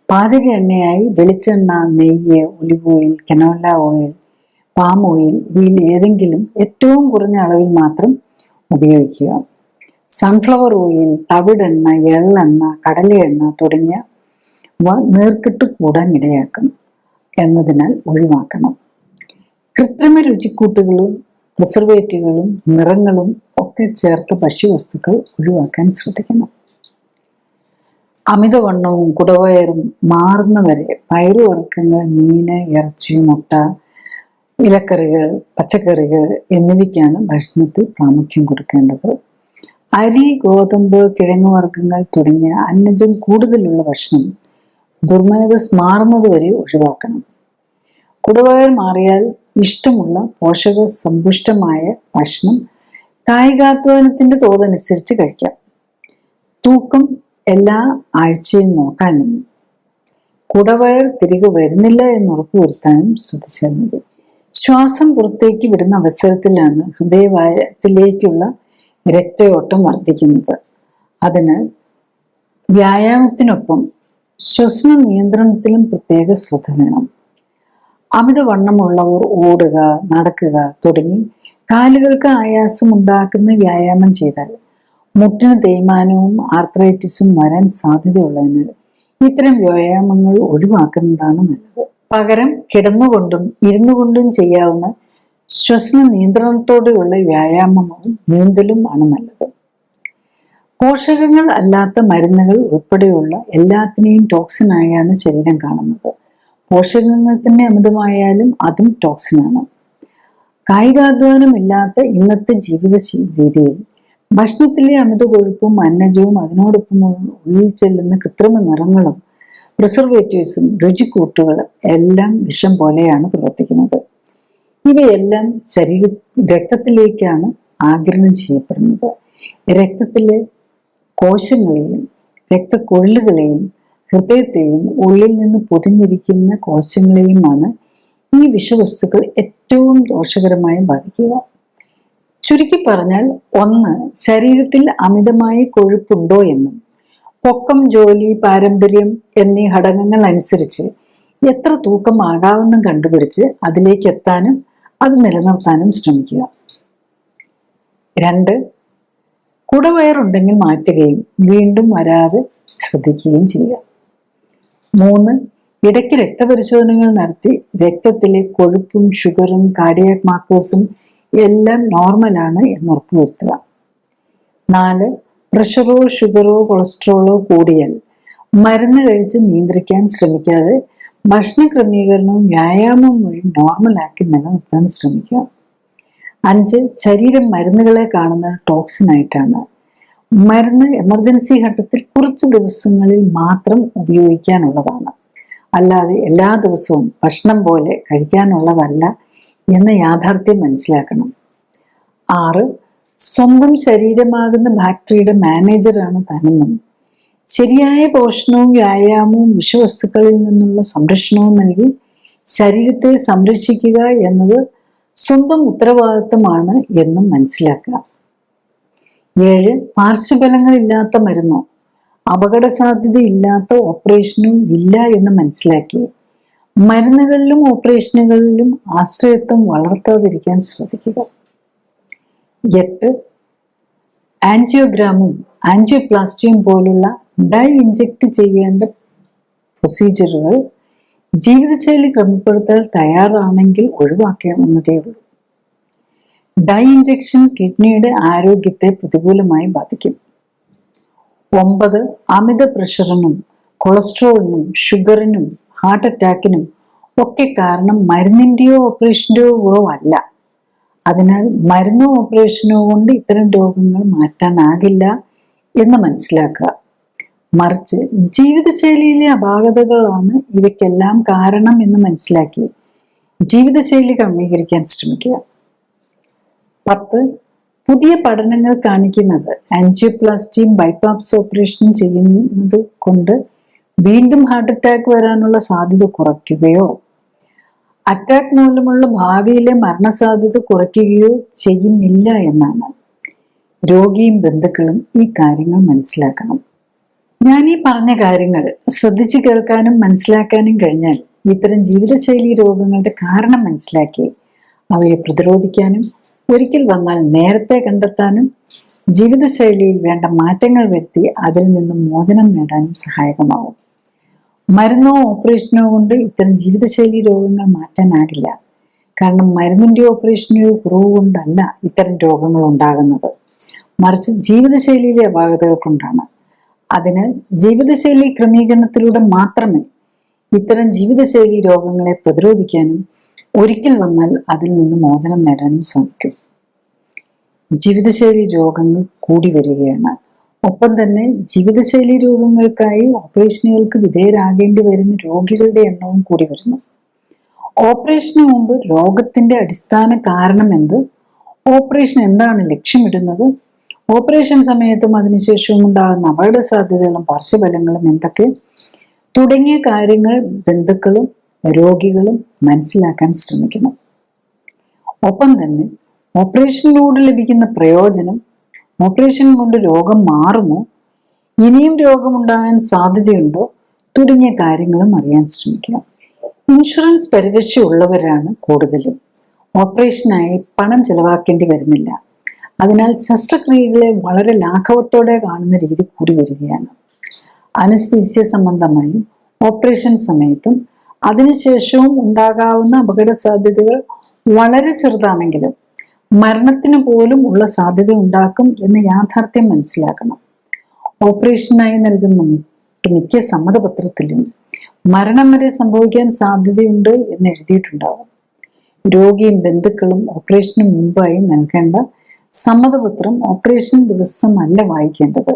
പാചക എണ്ണയായി വെളിച്ചെണ്ണ, നെയ്യ്, olive oil, canola oil, palm oil ഇവയിൽ ഏതെങ്കിലും ഏറ്റവും കുറഞ്ഞ അളവിൽ മാത്രം ഉപയോഗിക്കുക. സൺഫ്ലവർ ഓയിൽ, തവിടെണ്ണ, എള്ളെണ്ണ, കടലയെണ്ണ തുടങ്ങിയവ നീർക്കെട്ട് കൂടാൻ ഇടയാക്കും എന്നതിനാൽ ഒഴിവാക്കണം. കൃത്രിമ രുചിക്കൂട്ടുകളും പ്രിസർവേറ്റീവുകളും നിറങ്ങളും ഒക്കെ ചേർത്ത ഭക്ഷ്യവസ്തുക്കൾ ഒഴിവാക്കാൻ ശ്രദ്ധിക്കണം. അമിതവണ്ണവും കുടവയറും മാറുന്നവരെ പയറുവർഗ്ഗങ്ങൾ, മീന്, ഇറച്ചി, മുട്ട, ഇലക്കറികൾ, പച്ചക്കറികൾ എന്നിവയ്ക്കാണ് ഭക്ഷണത്തിൽ പ്രാമുഖ്യം കൊടുക്കേണ്ടത്. അരി, ഗോതമ്പ്, കിഴങ്ങുവർഗ്ഗങ്ങൾ തുടങ്ങിയ അന്നജം കൂടുതലുള്ള ഭക്ഷണം ദുർമേധസ് മാറുന്നതുവരെ ഒഴിവാക്കണം. കുടവയർ മാറിയാൽ ഇഷ്ടമുള്ള പോഷക സമ്പുഷ്ടമായ ഭക്ഷണം കായികാധ്വാനത്തിന്റെ തോതനുസരിച്ച് കഴിക്കാം. തൂക്കം എല്ലാ ആഴ്ചയും നോക്കാനും കുടവയർ തിരികെ വരുന്നില്ല എന്ന് ഉറപ്പുവരുത്താനും ശ്രദ്ധിച്ചാൽ മതി. ശ്വാസം പുറത്തേക്ക് വിടുന്ന അവസരത്തിലാണ് ഹൃദയത്തിലേക്കുള്ള രക്തയോട്ടം വർദ്ധിക്കുന്നത്. അതിനാൽ വ്യായാമത്തിനൊപ്പം ശ്വസന നിയന്ത്രണത്തിലും പ്രത്യേക ശ്രദ്ധ വേണം. അമിതവണ്ണമുള്ളവർ ഓടുക, നടക്കുക തുടങ്ങി കാലുകൾക്ക് ആയാസം ഉണ്ടാക്കുന്ന വ്യായാമം ചെയ്താൽ മുട്ടിന് തേയ്മാനവും ആർത്രൈറ്റിസും വരാൻ സാധ്യതയുള്ളതിനാൽ ഇത്തരം വ്യായാമങ്ങൾ ഒഴിവാക്കുന്നതാണ് നല്ലത്. പകരം കിടന്നുകൊണ്ടും ഇരുന്നു കൊണ്ടും ചെയ്യാവുന്ന ശ്വസന നിയന്ത്രണത്തോടെയുള്ള വ്യായാമവും നീന്തലും ആണ് നല്ലത്. പോഷകങ്ങൾ അല്ലാത്ത മരുന്നുകൾ ഉൾപ്പെടെയുള്ള എല്ലാത്തിനെയും ടോക്സിനായാണ് ശരീരം കാണുന്നത്. പോഷകങ്ങൾ തന്നെ അമിതമായാലും അതും ടോക്സിനാണ്. കായികാധ്വാനം ഇല്ലാത്ത ഇന്നത്തെ ജീവിത രീതിയിൽ ഭക്ഷണത്തിലെ അമിത കൊഴുപ്പും അന്നജവും അതിനോടൊപ്പം ഉള്ളിൽ ചെല്ലുന്ന കൃത്രിമ നിറങ്ങളും പ്രിസർവേറ്റീവ്സും രുചിക്കൂട്ടുകളും എല്ലാം വിഷം പോലെയാണ് പ്രവർത്തിക്കുന്നത്. ഇവയെല്ലാം രക്തത്തിലേക്കാണ് ആഗിരണം ചെയ്യപ്പെടുന്നത്. രക്തത്തിലെ കോശങ്ങളെയും രക്തക്കൊഴലുകളെയും ഹൃദയത്തെയും ഉള്ളിൽ നിന്ന് പൊതിഞ്ഞിരിക്കുന്ന കോശങ്ങളെയുമാണ് ഈ വിഷവസ്തുക്കൾ ഏറ്റവും ദോഷകരമായി ബാധിക്കുക. ചുരുക്കി പറഞ്ഞാൽ, 1. ശരീരത്തിൽ അമിതമായി കൊഴുപ്പുണ്ടോ എന്നും പൊക്കം, ജോലി, പാരമ്പര്യം എന്നീ ഘടകങ്ങൾ അനുസരിച്ച് എത്ര തൂക്കം ആകാമെന്നും കണ്ടുപിടിച്ച് അതിലേക്ക് എത്താനും അത് നിലനിർത്താനും ശ്രമിക്കുക. 2. കുടവയറുണ്ടെങ്കിൽ മാറ്റുകയും വീണ്ടും വരാതെ ശ്രദ്ധിക്കുകയും ചെയ്യുക. 3. ഇടയ്ക്ക് രക്തപരിശോധനകൾ നടത്തി രക്തത്തിലെ കൊഴുപ്പും ഷുഗറും കാർഡിയാക് മാർക്കേഴ്സും എല്ലാം നോർമലാണ് എന്ന് ഉറപ്പുവരുത്തുക. 4. പ്രഷറോ ഷുഗറോ കൊളസ്ട്രോളോ കൂടിയാൽ മരുന്ന് കഴിച്ച് നിയന്ത്രിക്കാൻ ശ്രമിക്കാതെ ഭക്ഷണ ക്രമീകരണവും വ്യായാമവും വഴി നോർമലാക്കി നിലനിർത്താൻ ശ്രമിക്കുക. 5. ശരീരം മരുന്നുകളെ കാണുന്ന ടോക്സിനായിട്ടാണ്. മരുന്ന് എമർജൻസി ഘട്ടത്തിൽ കുറച്ച് ദിവസങ്ങളിൽ മാത്രം ഉപയോഗിക്കാനുള്ളതാണ്, അല്ലാതെ എല്ലാ ദിവസവും ഭക്ഷണം പോലെ കഴിക്കാനുള്ളതല്ല എന്ന യാഥാർത്ഥ്യം മനസ്സിലാക്കണം. 6. സ്വന്തം ശരീരമാകുന്ന ബാക്ടറിയുടെ മാനേജറാണ് താനെന്നും ശരിയായ പോഷണവും വ്യായാമവും വിഷവസ്തുക്കളിൽ നിന്നുള്ള സംരക്ഷണവും നൽകി ശരീരത്തെ സംരക്ഷിക്കുക എന്നത് സ്വന്തം ഉത്തരവാദിത്വമാണ് എന്നും മനസ്സിലാക്കുക. 7. പാർശ്വഫലങ്ങളില്ലാത്ത മരുന്നോ അപകട സാധ്യതയില്ലാത്ത ഓപ്പറേഷനും ഇല്ല എന്ന് മനസ്സിലാക്കി മരുന്നുകളിലും ഓപ്പറേഷനുകളിലും ആശ്രയത്വം വളർത്താതിരിക്കാൻ ശ്രദ്ധിക്കുക. 8. ആൻജിയോഗ്രാമും ആൻജിയോപ്ലാസ്റ്റിയും പോലുള്ള ഡൈ ഇഞ്ചക്ട് ചെയ്യേണ്ട പ്രൊസീജിയറുകൾ ജീവിതശൈലി ക്രമപ്പെടുത്താൻ തയ്യാറാണെങ്കിൽ ഒഴിവാക്കാവുന്നതേ ഉള്ളൂ. ഡൈ ഇഞ്ചക്ഷൻ കിഡ്നിയുടെ ആരോഗ്യത്തെ പ്രതികൂലമായി ബാധിക്കും. 9. അമിത പ്രഷറിനും കൊളസ്ട്രോളിനും ഷുഗറിനും ഹാർട്ട് അറ്റാക്കിനും ഒക്കെ കാരണം മരുന്നിന്റെയോ ഓപ്പറേഷന്റെയോ കുറവല്ല. അതിനാൽ മരുന്നോ ഓപ്പറേഷനോ കൊണ്ട് ഇത്തരം രോഗങ്ങൾ മാറ്റാനാകില്ല എന്ന് മനസ്സിലാക്കുക. മറിച്ച് ജീവിതശൈലിയിലെ അപാകതകളാണ് ഇവയ്ക്കെല്ലാം കാരണം എന്ന് മനസ്സിലാക്കി ജീവിതശൈലി ക്രമീകരിക്കാൻ ശ്രമിക്കുക. 10. പുതിയ പഠനങ്ങൾ കാണിക്കുന്നത് ആൻജിയോപ്ലാസ്റ്റിയും ബൈപ്പാസ് ഓപ്പറേഷനും ചെയ്യുന്നത് കൊണ്ട് വീണ്ടും ഹാർട്ട് അറ്റാക്ക് വരാനുള്ള സാധ്യത കുറയ്ക്കുകയോ അറ്റാക്ക് മൂലമുള്ള ഭാവിയിലെ മരണസാധ്യത കുറയ്ക്കുകയോ ചെയ്യുന്നില്ല എന്നാണ്. രോഗിയും ബന്ധുക്കളും ഈ കാര്യങ്ങൾ മനസ്സിലാക്കണം. ഞാൻ ഈ പറഞ്ഞ കാര്യങ്ങൾ ശ്രദ്ധിച്ചു കേൾക്കാനും മനസ്സിലാക്കാനും കഴിഞ്ഞാൽ ഇത്തരം ജീവിതശൈലി രോഗങ്ങളുടെ കാരണം മനസ്സിലാക്കി അവയെ പ്രതിരോധിക്കാനും ഒരിക്കൽ വന്നാൽ നേരത്തെ കണ്ടെത്താനും ജീവിതശൈലിയിൽ വേണ്ട മാറ്റങ്ങൾ വരുത്തി അതിൽ നിന്നും മോചനം നേടാനും സഹായകമാവും. മരുന്നോ ഓപ്പറേഷനോ കൊണ്ട് ഇത്തരം ജീവിതശൈലി രോഗങ്ങൾ മാറ്റാനാകില്ല. കാരണം മരുന്നിന്റെയോ ഓപ്പറേഷന്റെയോ കുറവ് കൊണ്ടല്ല ഇത്തരം രോഗങ്ങൾ ഉണ്ടാകുന്നത്, മറിച്ച് ജീവിതശൈലിയിലെ അപാകതകൾ കൊണ്ടാണ്. അതിനാൽ ജീവിതശൈലി ക്രമീകരണത്തിലൂടെ മാത്രമേ ഇത്തരം ജീവിതശൈലി രോഗങ്ങളെ പ്രതിരോധിക്കാനും ഒരിക്കൽ വന്നാൽ അതിൽ നിന്ന് മോചനം നേടാനും സാധിക്കും. ജീവിതശൈലി രോഗങ്ങൾ കൂടി വരികയാണ്. ഒപ്പം തന്നെ ജീവിതശൈലി രോഗങ്ങൾക്കായി ഓപ്പറേഷനുകൾക്ക് വിധേയരാകേണ്ടി വരുന്ന രോഗികളുടെ എണ്ണവും കൂടി വരുന്നു. ഓപ്പറേഷന് മുമ്പ് രോഗത്തിന്റെ അടിസ്ഥാന കാരണം എന്ത്, ഓപ്പറേഷൻ എന്താണ് ലക്ഷ്യമിടുന്നത്, ഓപ്പറേഷൻ സമയത്തും അതിനുശേഷവും ഉണ്ടാകുന്ന അപകട സാധ്യതകളും പാർശ്വഫലങ്ങളും എന്തൊക്കെ തുടങ്ങിയ കാര്യങ്ങൾ ബന്ധുക്കളും രോഗികളും മനസ്സിലാക്കാൻ ശ്രമിക്കണം. ഒപ്പം തന്നെ ഓപ്പറേഷനിലൂടെ ലഭിക്കുന്ന പ്രയോജനം, ഓപ്പറേഷൻ കൊണ്ട് രോഗം മാറുമോ, ഇനിയും രോഗമുണ്ടാകാൻ സാധ്യതയുണ്ടോ തുടങ്ങിയ കാര്യങ്ങളും അറിയാൻ ശ്രമിക്കുക. ഇൻഷുറൻസ് പരിരക്ഷ ഉള്ളവരാണ് കൂടുതലും ഓപ്പറേഷനായി പണം ചെലവാക്കേണ്ടി വരുന്നില്ല. അതിനാൽ ശസ്ത്രക്രിയകളെ വളരെ ലാഘവത്തോടെ കാണുന്ന രീതി കൂടി വരികയാണ്. അനസ്തീസ്യ സംബന്ധമായും ഓപ്പറേഷൻ സമയത്തും അതിനുശേഷവും ഉണ്ടാകാവുന്ന അപകട സാധ്യതകൾ വളരെ ചെറുതാണെങ്കിലും മരണത്തിന് പോലും ഉള്ള സാധ്യത ഉണ്ടാക്കും എന്ന യാഥാർത്ഥ്യം മനസ്സിലാക്കണം. ഓപ്പറേഷനായി നൽകുന്ന മിക്ക സമ്മതപത്രത്തിലും മരണം വരെ സംഭവിക്കാൻ സാധ്യതയുണ്ട് എന്ന് എഴുതിയിട്ടുണ്ടാവും. രോഗിയും ബന്ധുക്കളും ഓപ്പറേഷന് മുമ്പായി നൽകേണ്ട സമ്മതപത്രം ഓപ്പറേഷൻ ദിവസമല്ല വായിക്കേണ്ടത്,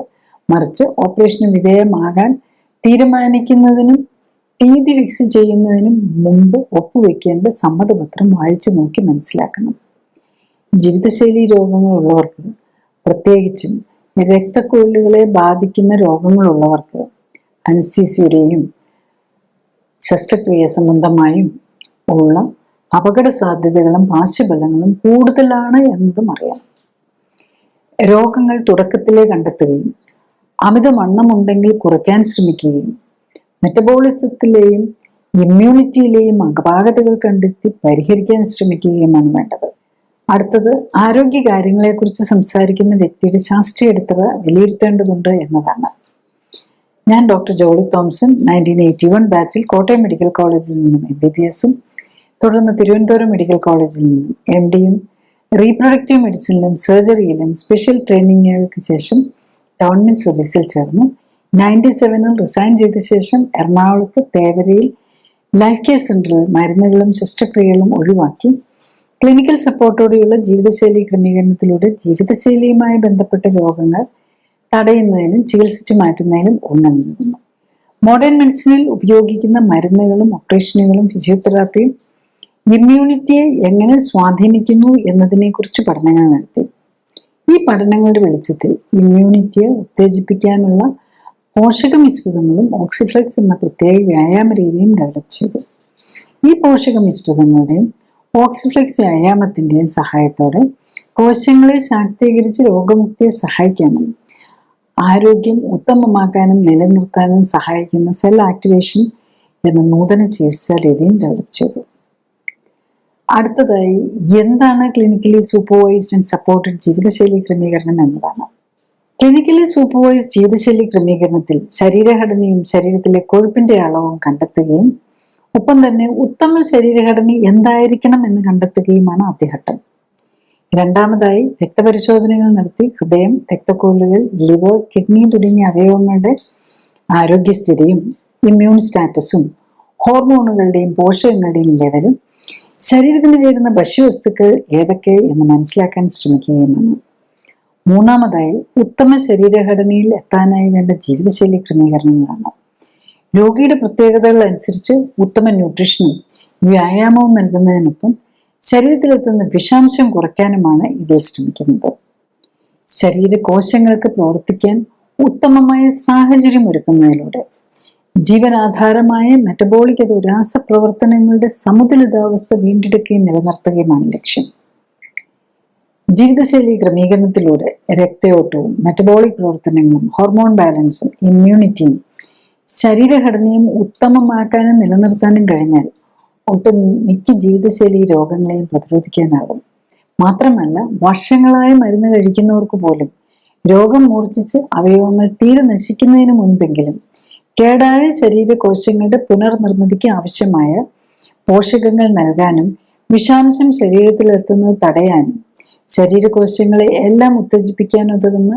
മറിച്ച് ഓപ്പറേഷന് വിധേയമാകാൻ തീരുമാനിക്കുന്നതിനും തീയതി ഫിക്സ് ചെയ്യുന്നതിനും മുമ്പ് ഒപ്പുവെക്കേണ്ട സമ്മതപത്രം വായിച്ചു നോക്കി മനസ്സിലാക്കണം. ജീവിതശൈലി രോഗങ്ങളുള്ളവർക്ക്, പ്രത്യേകിച്ചും രക്തക്കുഴലുകളെ ബാധിക്കുന്ന രോഗങ്ങളുള്ളവർക്ക് അനസ്തീസിയയുടെയും ശസ്ത്രക്രിയ സംബന്ധമായും ഉള്ള അപകട സാധ്യതകളും പാർശ്വഫലങ്ങളും കൂടുതലാണ് എന്നതും അറിയാം. രോഗങ്ങൾ തുടക്കത്തിലേ കണ്ടെത്തുകയും അമിതവണ്ണമുണ്ടെങ്കിൽ കുറയ്ക്കാൻ ശ്രമിക്കുകയും മെറ്റബോളിസത്തിലെയും ഇമ്മ്യൂണിറ്റിയിലെയും അപാകതകൾ കണ്ടെത്തി പരിഹരിക്കാൻ ശ്രമിക്കുകയുമാണ് വേണ്ടത്. അടുത്തത്, ആരോഗ്യ കാര്യങ്ങളെക്കുറിച്ച് സംസാരിക്കുന്ന വ്യക്തിയുടെ ശാസ്ത്രീയ അടിത്തറ വിലയിരുത്തേണ്ടതുണ്ട് എന്നതാണ്. ഞാൻ ഡോക്ടർ ജോളി തോംസൺ 1981 ബാച്ചിൽ കോട്ടയം മെഡിക്കൽ കോളേജിൽ നിന്നും MBBS-ഉം തുടർന്ന് തിരുവനന്തപുരം മെഡിക്കൽ കോളേജിൽ നിന്നും MD-യും റീപ്രൊഡക്റ്റീവ് മെഡിസിനിലും സർജറിയിലും സ്പെഷ്യൽ ട്രെയിനിങ്ങുകൾക്ക് ശേഷം ഗവൺമെന്റ് സർവീസിൽ ചേർന്നു. 97-ൽ റിസൈൻ ചെയ്ത ശേഷം എറണാകുളത്ത് തേവരയിൽ ലൈഫ് കെയർ സെന്ററിൽ മരുന്നുകളും ശസ്ത്രക്രിയകളും ഒഴിവാക്കി ക്ലിനിക്കൽ സപ്പോർട്ടോടെയുള്ള ജീവിതശൈലി ക്രമീകരണത്തിലൂടെ ജീവിതശൈലിയുമായി ബന്ധപ്പെട്ട രോഗങ്ങൾ തടയുന്നതിനും ചികിത്സിച്ചു മാറ്റുന്നതിനും ഊന്നൽ നൽകുന്നു. മോഡേൺ മെഡിസിനിൽ ഉപയോഗിക്കുന്ന മരുന്നുകളും ഓപ്പറേഷനുകളും ഫിസിയോതെറാപ്പിയും ഇമ്മ്യൂണിറ്റിയെ എങ്ങനെ സ്വാധീനിക്കുന്നു എന്നതിനെക്കുറിച്ച് പഠനങ്ങൾ നടത്തി. ഈ പഠനങ്ങളുടെ വെളിച്ചത്തിൽ ഇമ്മ്യൂണിറ്റിയെ ഉത്തേജിപ്പിക്കാനുള്ള പോഷക മിശ്രിതങ്ങളും ഓക്സിഫ്ലെക്സ് എന്ന പ്രത്യേക വ്യായാമ രീതിയും ഡെവലപ്പ് ചെയ്തു. ഈ പോഷക മിശ്രിതങ്ങളുടെയും ഓക്സിഫ്ലെക്സ് വ്യായാമത്തിന്റെയും സഹായത്തോടെ കോശങ്ങളെ ശാക്തീകരിച്ച് രോഗമുക്തിയെ സഹായിക്കാനും ആരോഗ്യം ഉത്തമമാക്കാനും നിലനിർത്താനും സഹായിക്കുന്ന സെൽ ആക്ടിവേഷൻ എന്ന നൂതന ചികിത്സാ രീതിയും ഡെവലപ്പ് ചെയ്തു. അടുത്തതായി, എന്താണ് ക്ലിനിക്കലി സൂപ്പർവൈസ്ഡ് ആൻഡ് സപ്പോർട്ടഡ് ജീവിതശൈലി ക്രമീകരണം എന്നതാണ്. ക്ലിനിക്കലി സൂപ്പർവൈസ്ഡ് ജീവിതശൈലി ക്രമീകരണത്തിൽ ശരീരഘടനയും ശരീരത്തിലെ കൊഴുപ്പിന്റെ അളവും കണ്ടെത്തുകയും ഒപ്പം തന്നെ ഉത്തമ ശരീരഘടന എന്തായിരിക്കണം എന്ന് കണ്ടെത്തുകയുമാണ് ആദ്യഘട്ടം. രണ്ടാമതായി, രക്തപരിശോധനകൾ നടത്തി ഹൃദയം, രക്തക്കുഴലുകൾ, ലിവർ, കിഡ്നി തുടങ്ങിയ അവയവങ്ങളുടെ ആരോഗ്യസ്ഥിതിയും ഇമ്മ്യൂൺ സ്റ്റാറ്റസും ഹോർമോണുകളുടെയും പോഷകങ്ങളുടെയും ലെവലും ശരീരത്തിന് ചേരുന്ന ഭക്ഷ്യവസ്തുക്കൾ ഏതൊക്കെ എന്ന് മനസ്സിലാക്കാൻ ശ്രമിക്കുകയുമാണ്. മൂന്നാമതായി, ഉത്തമ ശരീരഘടനയിൽ എത്താനായി വേണ്ട ജീവിതശൈലി ക്രമീകരണങ്ങളാണ്. രോഗിയുടെ പ്രത്യേകതകൾ അനുസരിച്ച് ഉത്തമ ന്യൂട്രീഷനും വ്യായാമവും നൽകുന്നതിനൊപ്പം ശരീരത്തിലെത്തുന്ന വിഷാംശം കുറയ്ക്കാനുമാണ് ഇതിൽ ശ്രമിക്കുന്നത്. ശരീരകോശങ്ങൾക്ക് പ്രവർത്തിക്കാൻ ഉത്തമമായ സാഹചര്യം ഒരുക്കുന്നതിലൂടെ ജീവനാധാരമായ മെറ്റബോളിക് രാസപ്രവർത്തനങ്ങളുടെ സമുദ്രിതാവസ്ഥ വീണ്ടെടുക്കുകയും നിലനിർത്തുകയുമാണ് ലക്ഷ്യം. ജീവിതശൈലി ക്രമീകരണത്തിലൂടെ രക്തയോട്ടവും മെറ്റബോളിക് പ്രവർത്തനങ്ങളും ഹോർമോൺ ബാലൻസും ഇമ്മ്യൂണിറ്റിയും ശരീരഘടനയും ഉത്തമമാക്കാനും നിലനിർത്താനും കഴിഞ്ഞാൽ ഒട്ടും മിക്ക ജീവിതശൈലി രോഗങ്ങളെയും പ്രതിരോധിക്കാനാകും. മാത്രമല്ല, വർഷങ്ങളായി മരുന്ന് കഴിക്കുന്നവർക്ക് പോലും രോഗം മൂർച്ഛിച്ച് അവയവങ്ങൾ തീരെ നശിക്കുന്നതിന് മുൻപെങ്കിലും കേടായ ശരീരകോശങ്ങളുടെ പുനർനിർമ്മിതിക്ക് ആവശ്യമായ പോഷകങ്ങൾ നൽകാനും വിഷാംശം ശരീരത്തിലെത്തുന്നത് തടയാനും ശരീരകോശങ്ങളെ എല്ലാം ഉത്തേജിപ്പിക്കാനുതകുന്ന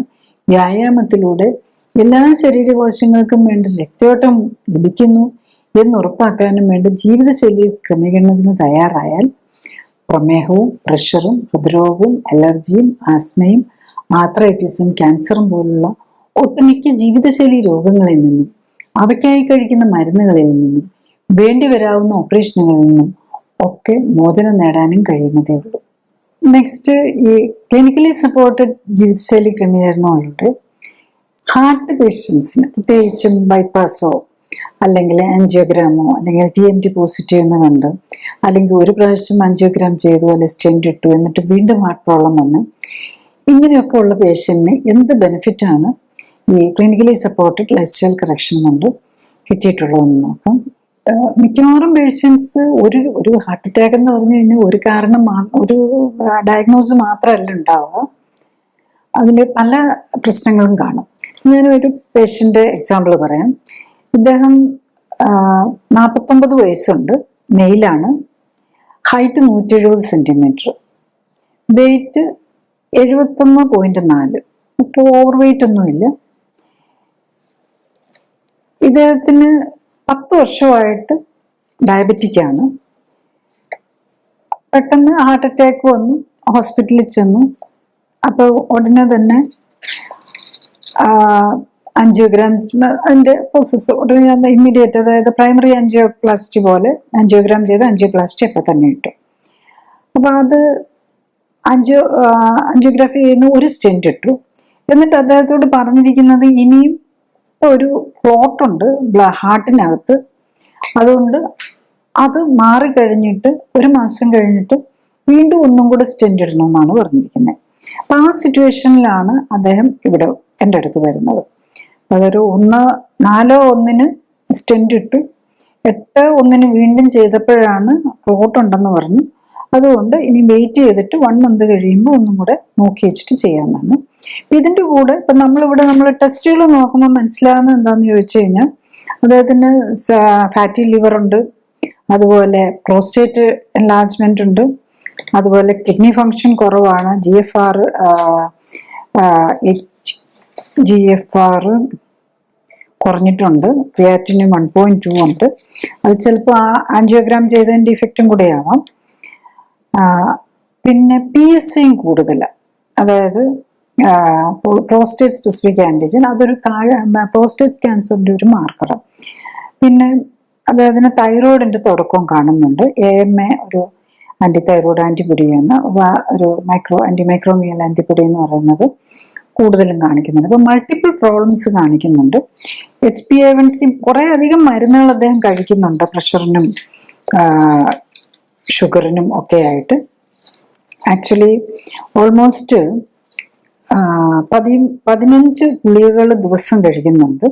വ്യായാമത്തിലൂടെ എല്ലാ ശരീരകോശങ്ങൾക്കും വേണ്ട രക്തയോട്ടം ലഭിക്കുന്നു എന്നുറപ്പാക്കാനും വേണ്ട ജീവിതശൈലി ക്രമീകരണത്തിന് തയ്യാറായാൽ പ്രമേഹവും പ്രഷറും ഹൃദ്രോഗവും അലർജിയും ആസ്മയും ആർത്രൈറ്റിസും ക്യാൻസറും പോലുള്ള ഒട്ടുമിക്ക ജീവിതശൈലി രോഗങ്ങളിൽ നിന്നും അവയ്ക്കായി കഴിക്കുന്ന മരുന്നുകളിൽ നിന്നും വേണ്ടി വരാവുന്ന ഓപ്പറേഷനുകളിൽ നിന്നും ഒക്കെ മോചനം നേടാനും കഴിയുന്നതേ ഉള്ളൂ. നെക്സ്റ്റ്, ഈ ക്ലിനിക്കലി സപ്പോർട്ടഡ് ജീവിതശൈലി ക്രമീകരണങ്ങളുണ്ട്. ഹാർട്ട് പേഷ്യൻസിന് പ്രത്യേകിച്ചും ബൈപ്പാസോ അല്ലെങ്കിൽ ആൻജിയോഗ്രാമോ അല്ലെങ്കിൽ TMT പോസിറ്റീവ് എന്ന് കണ്ട്, അല്ലെങ്കിൽ ഒരു പ്രാവശ്യം ആൻജിയോഗ്രാം ചെയ്തു അല്ലെങ്കിൽ സ്റ്റെന്റ് ഇട്ടു എന്നിട്ട് വീണ്ടും ഹാർട്ട് പ്രോബ്ലം വന്ന് ഇങ്ങനെയൊക്കെ ഉള്ള പേഷ്യന്റിന് എന്ത് ബെനിഫിറ്റാണ് ഈ clinically supported life style correction കൊണ്ട് കിട്ടിയിട്ടുള്ളതെന്ന് നോക്കാം. മിക്കവാറും പേഷ്യൻസ് ഒരു ഹാർട്ട് അറ്റാക്ക് എന്ന് പറഞ്ഞു കഴിഞ്ഞാൽ ഒരു കാരണം, ഒരു ഡയഗ്നോസ് മാത്രമല്ല ഉണ്ടാവുക, അതിൽ പല പ്രശ്നങ്ങളും കാണും. ഞാനൊരു പേഷ്യൻ്റെ എക്സാമ്പിൾ പറയാം. ഇദ്ദേഹം 49 വയസ്സുണ്ട്, മെയിലാണ്, ഹൈറ്റ് 170 സെന്റിമീറ്റർ, വെയിറ്റ് 71.4, അപ്പോൾ ഓവർ വെയിറ്റ് ഒന്നുമില്ല. ഇദ്ദേഹത്തിന് 10 വർഷമായിട്ട് ഡയബറ്റിക്കാണ്. പെട്ടെന്ന് ഹാർട്ട് അറ്റാക്ക് വന്നു, ഹോസ്പിറ്റലിൽ ചെന്നു. അപ്പോൾ ഉടനെ തന്നെ ആൻജിയോഗ്രാം, അതിൻ്റെ പ്രോസസ്സ് ഉടനെ ഇമ്മീഡിയറ്റ്, അതായത് പ്രൈമറി ആൻജിയോപ്ലാസ്റ്റി പോലെ ആൻജിയോഗ്രാം ചെയ്ത് ആൻജിയോപ്ലാസ്റ്റി അപ്പം തന്നെ ഇട്ടു. അപ്പോൾ അത് ആൻജിയോഗ്രാഫി ചെയ്യുന്ന ഒരു സ്റ്റെന്റ് ഇട്ടു. എന്നിട്ട് അദ്ദേഹത്തോട് പറഞ്ഞിരിക്കുന്നത് ഇനിയും ഒരു ക്ലോട്ടുണ്ട് ഹാർട്ടിനകത്ത്, അതുകൊണ്ട് അത് മാറിക്കഴിഞ്ഞിട്ട് 1 മാസം കഴിഞ്ഞിട്ട് വീണ്ടും ഒന്നും കൂടെ സ്റ്റെന്റ് ഇടണമെന്നാണ് പറഞ്ഞിരിക്കുന്നത്. അപ്പം ആ സിറ്റുവേഷനിലാണ് അദ്ദേഹം ഇവിടെ എൻ്റെ അടുത്ത് വരുന്നത്. അതൊരു 4:1 സ്റ്റെന്റ് ഇട്ടു, 8:1 വീണ്ടും ചെയ്തപ്പോഴാണ് ക്ലോട്ട് ഉണ്ടെന്ന് പറഞ്ഞു. അതുകൊണ്ട് ഇനി വെയിറ്റ് ചെയ്തിട്ട് 1 മന്ത് കഴിയുമ്പോൾ ഒന്നും കൂടെ നോക്കി വെച്ചിട്ട് ചെയ്യാമെന്നാണ്. ഇതിൻ്റെ കൂടെ ഇപ്പം നമ്മൾ ടെസ്റ്റുകൾ നോക്കുമ്പോൾ മനസ്സിലാകുന്നത് എന്താണെന്ന് ചോദിച്ചു കഴിഞ്ഞാൽ, അദ്ദേഹത്തിന് ഫാറ്റി ലിവർ ഉണ്ട്, അതുപോലെ പ്രോസ്റ്റേറ്റ് എൻലാർജ്മെന്റ് ഉണ്ട്, അതുപോലെ കിഡ്നി ഫങ്ഷൻ കുറവാണ്, GFR കുറഞ്ഞിട്ടുണ്ട്, ക്രിയാറ്റിനിൻ 1.2 ഉണ്ട്. അത് ചിലപ്പോൾ ആൻജിയോഗ്രാം ചെയ്തതിൻ്റെ ഇഫക്റ്റും കൂടെയാവാം. പിന്നെ PSAയും കൂടുതലാണ്, അതായത് പ്രോസ്റ്റേറ്റ് സ്പെസിഫിക് ആൻറ്റിജൻ, അതൊരു പ്രോസ്റ്റേറ്റ് ക്യാൻസറിൻ്റെ ഒരു മാർക്കറാണ്. പിന്നെ അദ്ദേഹത്തിന് തൈറോയിഡിൻ്റെ തുടക്കവും കാണുന്നുണ്ട്. AMA ഒരു ആൻറ്റി തൈറോയിഡ് ആൻറ്റിബോഡിയാണ്, ഒരു ആൻറ്റിമൈക്രോമിയൽ ആൻറ്റിബോഡി എന്ന് പറയുന്നത് കൂടുതലും കാണിക്കുന്നുണ്ട്. അപ്പോൾ മൾട്ടിപ്പിൾ പ്രോബ്ലംസ് കാണിക്കുന്നുണ്ട്. HbA1c കുറേ അധികം മരുന്നുകൾ അദ്ദേഹം കഴിക്കുന്നുണ്ട്, പ്രഷറിനും ഷുഗറിനും ഒക്കെ ആയിട്ട്. ആക്ച്വലി ഓൾമോസ്റ്റ് 15 ഗുളികകൾ ദിവസം കഴിക്കുന്നുണ്ട്,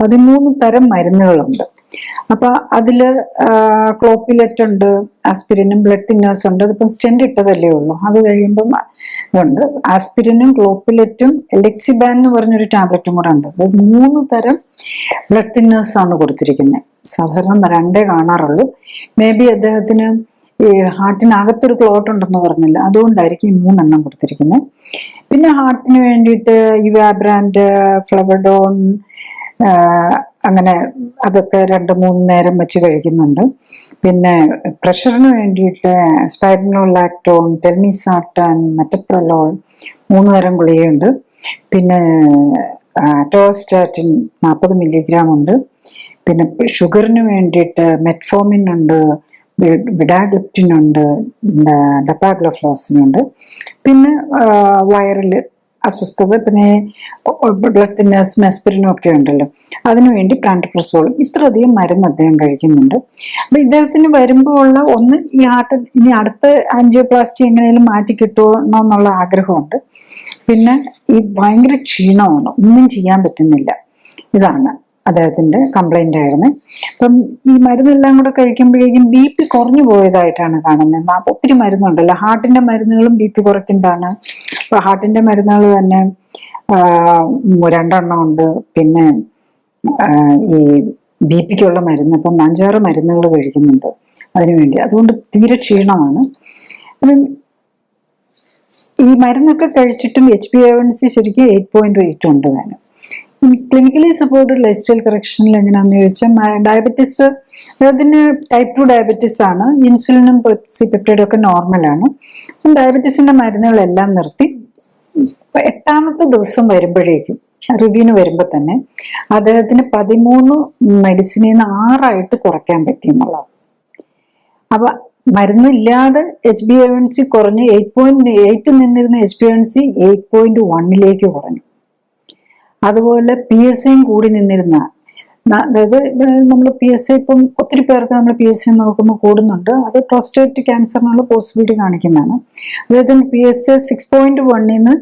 13 തരം മരുന്നുകളുണ്ട്. അപ്പൊ അതില് ക്ലോപ്പിലെറ്റ് ഉണ്ട്, ആസ്പിരിനും ബ്ലഡ് തിന്നേഴ്സ് ഉണ്ട്. അതിപ്പം സ്റ്റെന്റ് ഇട്ടതല്ലേ ഉള്ളൂ, അത് കഴിയുമ്പം ഇതുണ്ട്. ആസ്പിരിനും ക്ലോപ്പിലെറ്റും എലെക്സിബാൻ എന്ന് പറഞ്ഞൊരു ടാബ്ലറ്റും കൂടെ ഉണ്ട്. അത് 3 തരം ബ്ലഡ് തിന്നേഴ്സ് ആണ് കൊടുത്തിരിക്കുന്നത്. സാധാരണ 2 കാണാറുള്ളൂ. മേ ബി അദ്ദേഹത്തിന് ഈ ഹാർട്ടിനകത്തൊരു ക്ലോട്ട് ഉണ്ടെന്ന് പറഞ്ഞില്ല, അതുകൊണ്ടായിരിക്കും ഈ 3 എണ്ണം കൊടുത്തിരിക്കുന്നത്. പിന്നെ ഹാർട്ടിന് വേണ്ടിയിട്ട് യുവാബ്രാൻഡ്, ഫ്ലവഡോൺ, അങ്ങനെ അതൊക്കെ 2-3 നേരം വെച്ച് കഴിക്കുന്നുണ്ട്. പിന്നെ പ്രഷറിന് വേണ്ടിയിട്ട് സ്പൈറനോലാക്ടോൺ, ടെൽമിസാർട്ടാൻ, മെറ്റപ്രലോൾ 3 തരം ഗുളികയുണ്ട്. പിന്നെ ടോസ്റ്റാറ്റിൻ 40 മില്ലിഗ്രാം ഉണ്ട്. പിന്നെ ഷുഗറിന് വേണ്ടിയിട്ട് മെറ്റ്ഫോമിൻ ഉണ്ട്, വിഡാഗ്ലിപ്റ്റിൻ ഉണ്ട്, ഡപ്പാഗ്ലോഫ്ലോസിനുണ്ട്. പിന്നെ വയറിൽ അസ്വസ്ഥത, പിന്നെ ബ്ലഡ് തിന്നേഴ്സ്, മെസ്പിരിനും ഒക്കെ ഉണ്ടല്ലോ, അതിനുവേണ്ടി പ്രാൻഡപ്രസോളും. ഇത്രയധികം മരുന്ന് അദ്ദേഹം കഴിക്കുന്നുണ്ട്. അപ്പൊ ഇദ്ദേഹത്തിന് വരുമ്പോൾ ഉള്ള ഒന്ന്, ഈ ഹാർട്ട് ഇനി അടുത്ത ആൻജിയോപ്ലാസ്റ്റി എങ്ങനെയും മാറ്റി കിട്ടുമോ എന്നുള്ള ആഗ്രഹമുണ്ട്. പിന്നെ ഈ ഭയങ്കര ക്ഷീണമാണ്, ഒന്നും ചെയ്യാൻ പറ്റുന്നില്ല, ഇതാണ് അദ്ദേഹത്തിന്റെ കംപ്ലൈന്റ് ആയിരുന്നു. അപ്പം ഈ മരുന്നെല്ലാം കൂടെ കഴിക്കുമ്പോഴേക്കും BP കുറഞ്ഞു പോയതായിട്ടാണ് കാണുന്നത്. ഒത്തിരി മരുന്നുണ്ടല്ലോ, ഹാർട്ടിന്റെ മരുന്നുകളും BP കുറയ്ക്കുന്നതാണ്. അപ്പൊ ഹാർട്ടിന്റെ മരുന്നുകൾ തന്നെ 2 എണ്ണം ഉണ്ട്. പിന്നെ ഈ BP-ക്കുള്ള മരുന്ന് ഇപ്പം 5-6 മരുന്നുകൾ കഴിക്കുന്നുണ്ട് അതിനുവേണ്ടി. അതുകൊണ്ട് തീരെ ക്ഷീണമാണ്. അപ്പം ഈ മരുന്നൊക്കെ കഴിച്ചിട്ടും HbA1c ശരിക്കും 8.8 ഉണ്ട് താനും. ക്ലിനിക്കലി സപ്പോർട്ടഡ് ലൈഫ് സ്റ്റൈൽ കറക്ഷനിൽ എങ്ങനെയാണെന്ന് ചോദിച്ചാൽ ഡയബറ്റീസ്, അതിന് ടൈപ്പ് 2 ഡയബറ്റീസ് ആണ്. ഇൻസുലിനും പെപ്റ്റിഡും ഒക്കെ നോർമലാണ്. ഡയബറ്റീസിന്റെ മരുന്നുകളെല്ലാം നിർത്തി 8ാമത്തെ ദിവസം വരുമ്പോഴേക്കും റിവ്യൂവിന് വരുമ്പോൾ തന്നെ അദ്ദേഹത്തിന് 13 മെഡിസിനിൽ നിന്ന് 6 കുറയ്ക്കാൻ പറ്റി എന്നുള്ളത്. അപ്പൊ മരുന്നില്ലാതെ HbA1c കുറഞ്ഞ് 8.8 നിന്നിരുന്ന HbA1c 8.1 കുറഞ്ഞു. അതുപോലെ PSAയും കൂടി നിന്നിരുന്ന, അതായത് നമ്മൾ PSA ഇപ്പം ഒത്തിരി പേർക്ക് നമ്മൾ PSA നോക്കുമ്പോൾ കൂടുന്നുണ്ട്. അത് പ്രോസ്റ്റേറ്റ് ക്യാൻസറിനുള്ള പോസിബിലിറ്റി കാണിക്കുന്നതാണ്. അദ്ദേഹത്തിന് PSA 6.1 നിന്ന്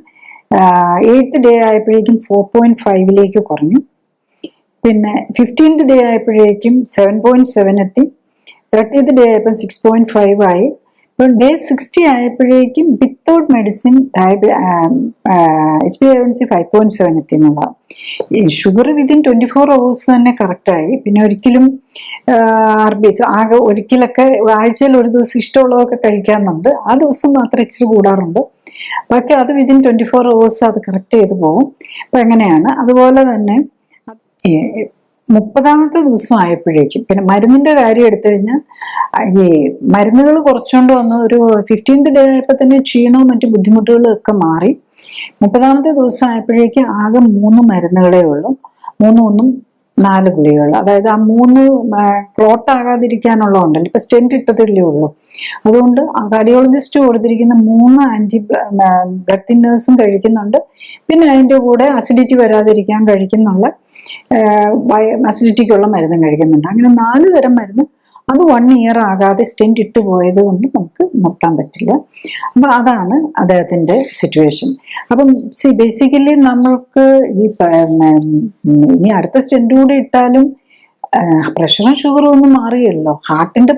8th ഡേ ആയപ്പോഴേക്കും 4.5 കുറഞ്ഞു. പിന്നെ 15th ഡേ ആയപ്പോഴേക്കും 7.7 എത്തി. 30th ഡേ ആയപ്പോൾ 6.5 ആയി. ഇപ്പം ഡേ 60 ആയപ്പോഴേക്കും വിത്തൗട്ട് മെഡിസിൻ HbA1c 5.7 എത്തി എന്നുള്ളതാണ്. ഈ ഷുഗർ വിതിൻ 24 hours തന്നെ കറക്റ്റായി. പിന്നെ ഒരിക്കലും ആകെ ഒരിക്കലൊക്കെ ആഴ്ചയിൽ ഒരു ദിവസം ഇഷ്ടമുള്ളതൊക്കെ കഴിക്കാറുണ്ട്. ആ ദിവസം മാത്രം ഇച്ചിരി കൂടാറുണ്ട്. ബാക്കി അത് വിതിൻ 24 hours അത് കറക്റ്റ് ചെയ്ത് പോകും. അപ്പം എങ്ങനെയാണ്. അതുപോലെ തന്നെ 30ാമത്തെ ദിവസം ആയപ്പോഴേക്കും പിന്നെ മരുന്നിന്റെ കാര്യം എടുത്തു കഴിഞ്ഞാൽ ഈ മരുന്നുകൾ കുറച്ചുകൊണ്ട് വന്ന് ഒരു 15th ഡേ ആയപ്പോൾ തന്നെ ക്ഷീണവും മറ്റു ബുദ്ധിമുട്ടുകളും ഒക്കെ മാറി. 30ാമത്തെ ദിവസം ആയപ്പോഴേക്കും ആകെ 3 മരുന്നുകളേ ഉള്ളൂ. 3 4 ഗുളികകൾ. അതായത് ആ 3 ക്ലോട്ട് ആകാതിരിക്കാനുള്ളതുണ്ടല്ലോ. ഇപ്പൊ സ്റ്റെന്റ് ഇട്ടതല്ലേ ഉള്ളൂ. അതുകൊണ്ട് കാർഡിയോളജിസ്റ്റ് കൊടുത്തിരിക്കുന്ന 3 ആന്റി ബ്ലഡ് തിന്നേഴ്സും കഴിക്കുന്നുണ്ട്. പിന്നെ അതിൻ്റെ കൂടെ അസിഡിറ്റി വരാതിരിക്കാൻ കഴിക്കുന്നുള്ള അസിഡിറ്റിക്കുള്ള മരുന്നും കഴിക്കുന്നുണ്ട്. അങ്ങനെ 4 തരം മരുന്ന്. അത് 1 year ആകാതെ സ്റ്റെന്റ് ഇട്ട് പോയത് കൊണ്ട് നമുക്ക് നിർത്താൻ പറ്റില്ല. അപ്പൊ അതാണ് അദ്ദേഹത്തിന്റെ സിറ്റുവേഷൻ. അപ്പം ബേസിക്കലി നമ്മൾക്ക് ഇനി അടുത്ത സ്റ്റെന്റ് കൂടി ഇട്ടാലും പ്രഷറും ഷുഗറും ഒന്നും മാറിയല്ലോ. ഹാർട്ടിന്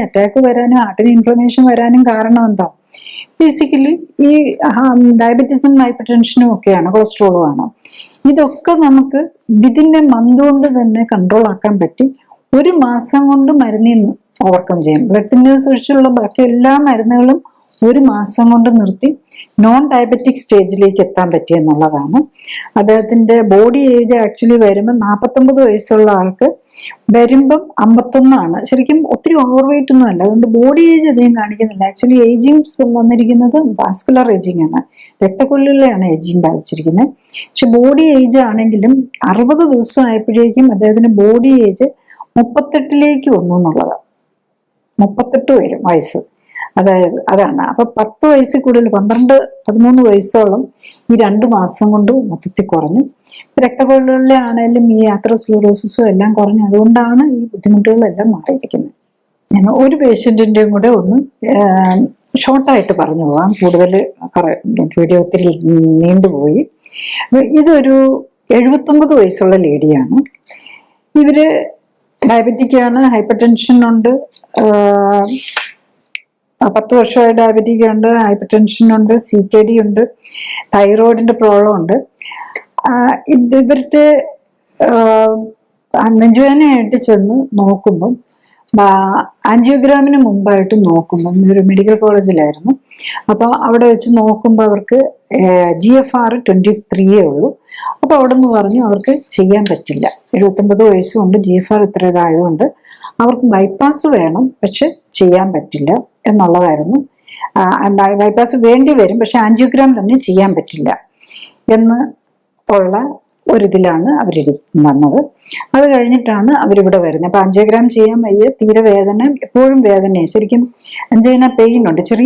അറ്റാക്ക് വരാനും ഹാർട്ടിന് ഇൻഫ്ലമേഷൻ വരാനും കാരണം എന്താ? ബേസിക്കലി ഈ ഡയബറ്റീസും ഹൈപ്പർ ടെൻഷനും ഒക്കെയാണ്, കൊളസ്ട്രോളും ആണ്. ഇതൊക്കെ നമുക്ക് വിതിൻ്റെ മന്ത് കൊണ്ട് തന്നെ കൺട്രോൾ ആക്കാൻ പറ്റി. 1 മാസം കൊണ്ട് മരുന്നിൽ നിന്ന് ഓവർകം ചെയ്യും. ബ്ലഡ് തിന്നേഴ്സ് ഒഴിച്ചുള്ള ബാക്കി എല്ലാ മരുന്നുകളും 1 മാസം കൊണ്ട് നിർത്തി നോൺ ഡയബറ്റിക് സ്റ്റേജിലേക്ക് എത്താൻ പറ്റിയെന്നുള്ളതാണ്. അദ്ദേഹത്തിന്റെ ബോഡി ഏജ് ആക്ച്വലി വരുമ്പോൾ 49 വയസ്സുള്ള ആൾക്ക് വരുമ്പം 51 ശരിക്കും ഒത്തിരി ഓവർ വെയിറ്റ് ഒന്നും അല്ല. അതുകൊണ്ട് ബോഡി ഏജ് അധികം കാണിക്കുന്നില്ല. ആക്ച്വലി ഏജിങ് വന്നിരിക്കുന്നത് വാസ്കുലർ ഏജിങ് ആണ്, രക്തക്കൊള്ളിലാണ് ഏജിങ് ബാധിച്ചിരിക്കുന്നത്. പക്ഷെ ബോഡി ഏജ് ആണെങ്കിലും 60 ദിവസം ആയപ്പോഴേക്കും അദ്ദേഹത്തിന് ബോഡി ഏജ് 38 വന്നു എന്നുള്ളതാണ്. 38 വയസ്സ്. അതാണ്. അപ്പൊ 10 വയസ്സിൽ കൂടുതൽ 12-13 വയസ്സോളം ഈ 2 മാസം കൊണ്ട് മൊത്തത്തിൽ കുറഞ്ഞു. രക്തക്കൊള്ളിലെ ആണെങ്കിലും ഈ ആത്രോസ്ക്ലെറോസിസും എല്ലാം കുറഞ്ഞു. അതുകൊണ്ടാണ് ഈ ബുദ്ധിമുട്ടുകളെല്ലാം മാറിയിരിക്കുന്നത്. ഞാൻ ഒരു പേഷ്യന്റിന്റെയും കൂടെ ഒന്ന് ഷോർട്ടായിട്ട് പറഞ്ഞു പോകാം, കൂടുതൽ വീഡിയോ ഒത്തിരി നീണ്ടുപോയി. ഇതൊരു 79 വയസ്സുള്ള ലേഡിയാണ്. ഇവര് ഡയബറ്റിക് ആണ്, ഹൈപ്പർ ടെൻഷൻ ഉണ്ട്, 10 വർഷമായി ഡയബറ്റിക് ഉണ്ട്, ഹൈപ്പർ ടെൻഷൻ ഉണ്ട്, CKD ഉണ്ട്, തൈറോയിഡിന്റെ പ്രോബ്ലം ഉണ്ട്. ഇവരുടെ നെഞ്ചുവേദനയായിട്ട് ചെന്ന് നോക്കുമ്പം ആൻജിയോഗ്രാമിന് മുമ്പായിട്ട് നോക്കുമ്പം ഒരു മെഡിക്കൽ കോളേജിലായിരുന്നു. അപ്പോൾ അവിടെ വെച്ച് നോക്കുമ്പോൾ അവർക്ക് GFR 23 ഉള്ളൂ. അപ്പോൾ അവിടെ നിന്ന് പറഞ്ഞു അവർക്ക് ചെയ്യാൻ പറ്റില്ല. 79 വയസ്സുകൊണ്ട് GFR ഇത്ര ഇതായതുകൊണ്ട് അവർക്ക് ബൈപ്പാസ് വേണം, പക്ഷെ ചെയ്യാൻ പറ്റില്ല എന്നുള്ളതായിരുന്നു. ബൈപ്പാസ് വേണ്ടി വരും, പക്ഷെ ആൻജിയോഗ്രാം തന്നെ ചെയ്യാൻ പറ്റില്ല എന്ന് ഉള്ള ഒരിതിലാണ് അവർ വന്നത്. അത് കഴിഞ്ഞിട്ടാണ് അവരിവിടെ വരുന്നത്. അപ്പം ആൻജിയോഗ്രാം ചെയ്യാൻ വയ്യ, തീരെ വേദന, എപ്പോഴും വേദനയാണ്. ശരിക്കും അഞ്ചൈന പെയിൻ ഉണ്ട്, ഇച്ചിരി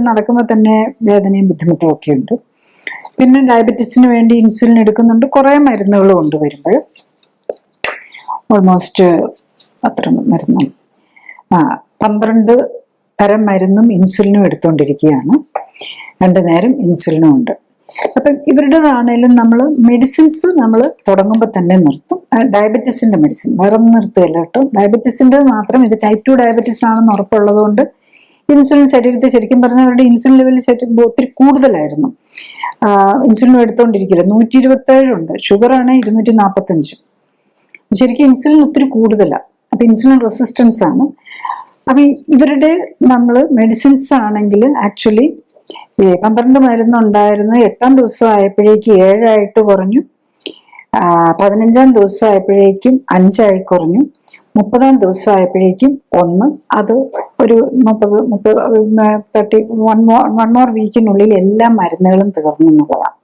നടക്കുമ്പോൾ തന്നെ വേദനയും ബുദ്ധിമുട്ടും ഒക്കെ ഉണ്ട്. പിന്നെ ഡയബറ്റീസിന് വേണ്ടി ഇൻസുലിൻ എടുക്കുന്നുണ്ട്, കുറേ മരുന്നുകളും ഉണ്ട്. വരുമ്പോൾ ഓൾമോസ്റ്റ് അത്ര മരുന്നും 12 തരം മരുന്നും ഇൻസുലിനും എടുത്തുകൊണ്ടിരിക്കുകയാണ്. 2 നേരം ഇൻസുലിനും ഉണ്ട്. അപ്പം ഇവരുടേതാണേലും നമ്മൾ മെഡിസിൻസ് നമ്മൾ തുടങ്ങുമ്പോൾ തന്നെ നിർത്തും. ഡയബറ്റീസിന്റെ മെഡിസിൻ വേറെ ഒന്നും നിർത്തുകയില്ല കേട്ടോ. ഡയബറ്റീസിൻ്റെ മാത്രം, ഇത് ടൈപ്പ് 2 ഡയബറ്റീസ് ആണെന്ന് ഉറപ്പുള്ളത് കൊണ്ട് ഇൻസുലിൻ ശരീരത്തിൽ ശരിക്കും പറഞ്ഞാൽ അവരുടെ ഇൻസുലിൻ ലെവൽ ഒത്തിരി കൂടുതലായിരുന്നു. ഇൻസുലിൻ എടുത്തുകൊണ്ടിരിക്കില്ല. 127 ഉണ്ട്, ഷുഗറാണ് 245. ശരിക്കും ഇൻസുലിൻ ഒത്തിരി കൂടുതലാണ്. അപ്പൊ ഇൻസുലിൻ റെസിസ്റ്റൻസ് ആണ്. അപ്പൊ ഇവരുടെ നമ്മൾ മെഡിസിൻസ് ആണെങ്കിൽ ആക്ച്വലി 12 മരുന്നുണ്ടായിരുന്നു. 8ാം ദിവസം ആയപ്പോഴേക്ക് 7 കുറഞ്ഞു. 15-ാം ദിവസം ആയപ്പോഴേക്കും 5 കുറഞ്ഞു. 30-ാം ദിവസം ആയപ്പോഴേക്കും 1. അത് ഒരു 1 മോർ വീക്കിനുള്ളിൽ എല്ലാ മരുന്നുകളും തീർന്നു എന്നുള്ളതാണ്.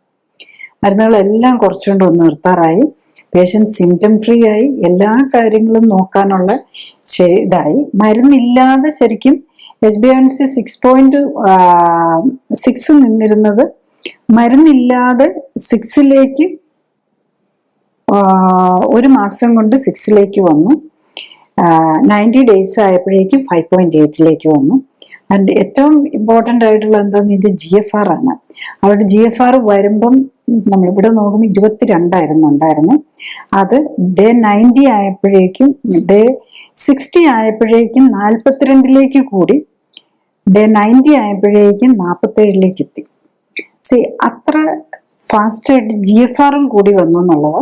മരുന്നുകളെല്ലാം കുറച്ചുകൊണ്ട് ഒന്ന് നിർത്താറായി. പേഷ്യൻ്റ് സിംറ്റം ഫ്രീ ആയി. എല്ലാ കാര്യങ്ങളും നോക്കാനുള്ള ഇതായി. മരുന്നില്ലാതെ ശരിക്കും HbA1c 6.6 നിന്നിരുന്നത് മരുന്നില്ലാതെ 6ലേക്ക് 1 മാസം കൊണ്ട് 6ലേക്ക് വന്നു. 90 days ആയപ്പോഴേക്കും 5.8 വന്നു. ആൻഡ് ഏറ്റവും ഇമ്പോർട്ടൻ്റ് ആയിട്ടുള്ള എന്താണെന്ന് വെച്ചാൽ GFR ആണ്. അവരുടെ GFR വരുമ്പം നമ്മളിവിടെ നോക്കുമ്പോൾ 22 ഉണ്ടായിരുന്നു. അത് ഡേ 90 ആയപ്പോഴേക്കും ഡേ 60 ആയപ്പോഴേക്കും 42 കൂടി. ഡേ 90 ആയപ്പോഴേക്കും 47 എത്തി. അത്ര ഫാസ്റ്റായിട്ട് GFR കൂടി വന്നു എന്നുള്ളത്.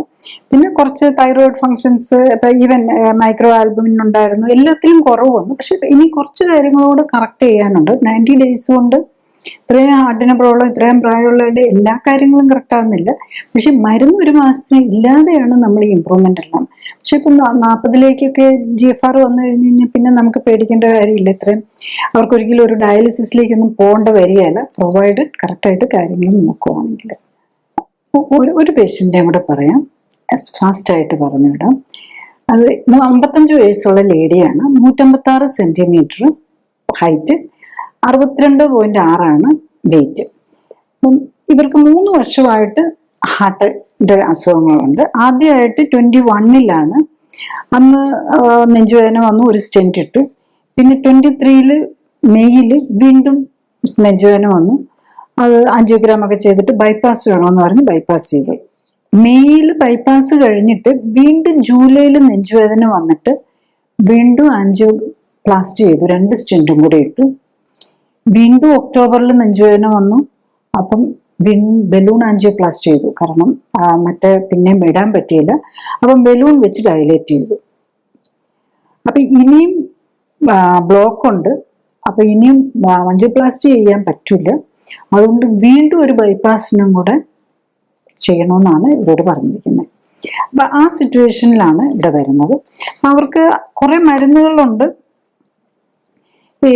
പിന്നെ കുറച്ച് തൈറോയിഡ് ഫങ്ഷൻസ്, ഇപ്പം ഈവൻ മൈക്രോ ആൽബുമിൻ ഉണ്ടായിരുന്നു, എല്ലാത്തിലും കുറവ് വന്നു. പക്ഷെ ഇനി കുറച്ച് കാര്യങ്ങളോട് കറക്റ്റ് ചെയ്യാനുണ്ട്. 90 days കൊണ്ട് ഇത്രയും ഹാർട്ടിന് പ്രോബ്ലം, ഇത്രയും പ്രായമുള്ളവരുടെ എല്ലാ കാര്യങ്ങളും കറക്റ്റ് ആകുന്നില്ല. പക്ഷെ മരുന്ന് 1 മാസത്തിന് ഇല്ലാതെയാണ് നമ്മൾ ഈ ഇമ്പ്രൂവ്മെന്റ് എല്ലാം. പക്ഷെ ഇപ്പം 40ലേക്കൊക്കെ GFR വന്നു കഴിഞ്ഞ് കഴിഞ്ഞാൽ പിന്നെ നമുക്ക് പേടിക്കേണ്ട കാര്യമില്ല. ഇത്രയും അവർക്കൊരിക്കലും ഒരു ഡയാലിസിസിലേക്കൊന്നും പോകേണ്ട വരികയല്ല, പ്രൊവൈഡഡ് കറക്റ്റായിട്ട് കാര്യങ്ങൾ നോക്കുവാണെങ്കിൽ. ഒരു പേഷ്യൻ്റെ കൂടെ പറയാം, ഫാസ്റ്റായിട്ട് പറഞ്ഞു വിടാം. അത് 55 വയസ്സുള്ള ലേഡിയാണ്. 156 സെന്റിമീറ്റർ ഹൈറ്റ്, 62.6 വെയിറ്റ്. അപ്പം ഇവർക്ക് 3 വർഷമായിട്ട് ഹാർട്ടിൻ്റെ അസുഖങ്ങളുണ്ട്. ആദ്യമായിട്ട് 21-ലാണ്. അന്ന് നെഞ്ചുവേദന വന്നു, ഒരു സ്റ്റെൻറ്റ് ഇട്ടു. പിന്നെ 23 മെയ്യിൽ വീണ്ടും നെഞ്ചുവേദന വന്നു. അത് ആൻജിയോഗ്രാം ഒക്കെ ചെയ്തിട്ട് ബൈപ്പാസ് വേണമെന്ന് പറഞ്ഞ് ബൈപ്പാസ് ചെയ്തു. മെയ്യിൽ ബൈപ്പാസ് കഴിഞ്ഞിട്ട് വീണ്ടും ജൂലൈയിൽ നെഞ്ചുവേദന വന്നിട്ട് വീണ്ടും ആൻജിയോപ്ലാസ്റ്റി ചെയ്തു. 2 സ്റ്റെൻറ്റും കൂടെ ഇട്ടു. വീണ്ടും ഒക്ടോബറിൽ നെഞ്ചുവേദന വന്നു. അപ്പം ബലൂൺ ആൻജിയോപ്ലാസ്റ്റി ചെയ്തു. കാരണം മറ്റേ പിന്നെ ഇടാൻ പറ്റിയില്ല. അപ്പം ബലൂൺ വെച്ച് ഡയലേറ്റ് ചെയ്തു. അപ്പം ഇനിയും ബ്ലോക്ക് ഉണ്ട്. അപ്പം ഇനിയും ആൻജിയോപ്ലാസ്റ്റി ചെയ്യാൻ പറ്റില്ല. അതുകൊണ്ട് വീണ്ടും ഒരു ബൈപ്പാസിനും കൂടെ ചെയ്യണമെന്നാണ് ഇവരോട് പറഞ്ഞിരിക്കുന്നത്. അപ്പം ആ സിറ്റുവേഷനിലാണ് ഇവിടെ വരുന്നത്. അവർക്ക് കുറെ മരുന്നുകളുണ്ട്. ഈ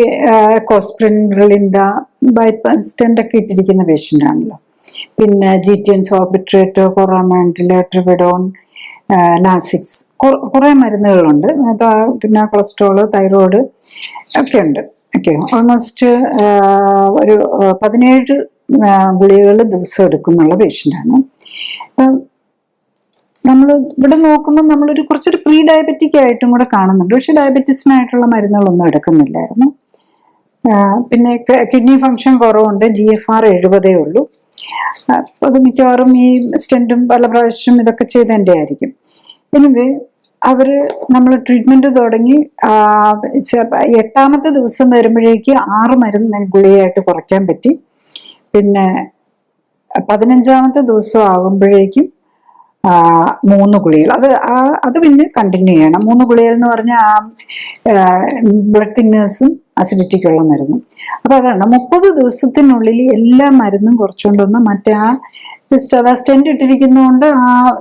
കോസ്പ്രിൻ, റിലിൻഡ, ബൈപ്പാസ് സ്റ്റെൻറ്റൊക്കെ ഇട്ടിരിക്കുന്ന പേഷ്യൻ്റ് ആണല്ലോ. പിന്നെ GTN, സോർബിട്രേറ്റ്, കൊറാമാൻഡില്, ട്രിബിഡോൺ, ലാസിക്സ്, കുറെ മരുന്നുകളുണ്ട്. പിന്നെ കൊളസ്ട്രോള്, തൈറോയിഡ് ഒക്കെ ഉണ്ട്. ഓക്കെ, ഓൾമോസ്റ്റ് ഒരു 17 ഗുളികകൾ ദിവസം എടുക്കുന്നുള്ള പേഷ്യൻ്റാണ്. നമ്മൾ ഇവിടെ നോക്കുമ്പോൾ നമ്മളൊരു കുറച്ചൊരു പ്രീ ഡയബറ്റിക് ആയിട്ടും കൂടെ കാണുന്നുണ്ട്. പക്ഷെ ഡയബറ്റീസിനായിട്ടുള്ള മരുന്നുകളൊന്നും എടുക്കുന്നില്ലായിരുന്നു. പിന്നെ കിഡ്നി ഫങ്ഷൻ കുറവുണ്ട്. GFR 70 ഉള്ളൂ. അത് മിക്കവാറും ഈ സ്റ്റെൻറ്റും പല പ്രാവശ്യം ഇതൊക്കെ ചെയ്തതിൻ്റെ ആയിരിക്കും. എനിവേ നമ്മൾ ട്രീറ്റ്മെന്റ് തുടങ്ങി 8ാമത്തെ ദിവസം വരുമ്പോഴേക്ക് 6 മരുന്ന് ഗുളികയായിട്ട് കുറയ്ക്കാൻ പറ്റി. പിന്നെ 15ാമത്തെ ദിവസം ആകുമ്പോഴേക്കും 3 ഗുളികൾ. അത് പിന്നെ കണ്ടിന്യൂ ചെയ്യണം. 3 ഗുളികൾ എന്ന് പറഞ്ഞാൽ ബ്ലഡ് തിന്നേഴ്സും അസിഡിറ്റിക്കുള്ള മരുന്നും. അപ്പൊ അതാണ് 30 ദിവസത്തിനുള്ളിൽ എല്ലാ മരുന്നും കുറച്ചുകൊണ്ടൊന്ന് മറ്റേ ജസ്റ്റ് അത് സ്റ്റെൻറ്റ് ഇട്ടിരിക്കുന്നതുകൊണ്ട്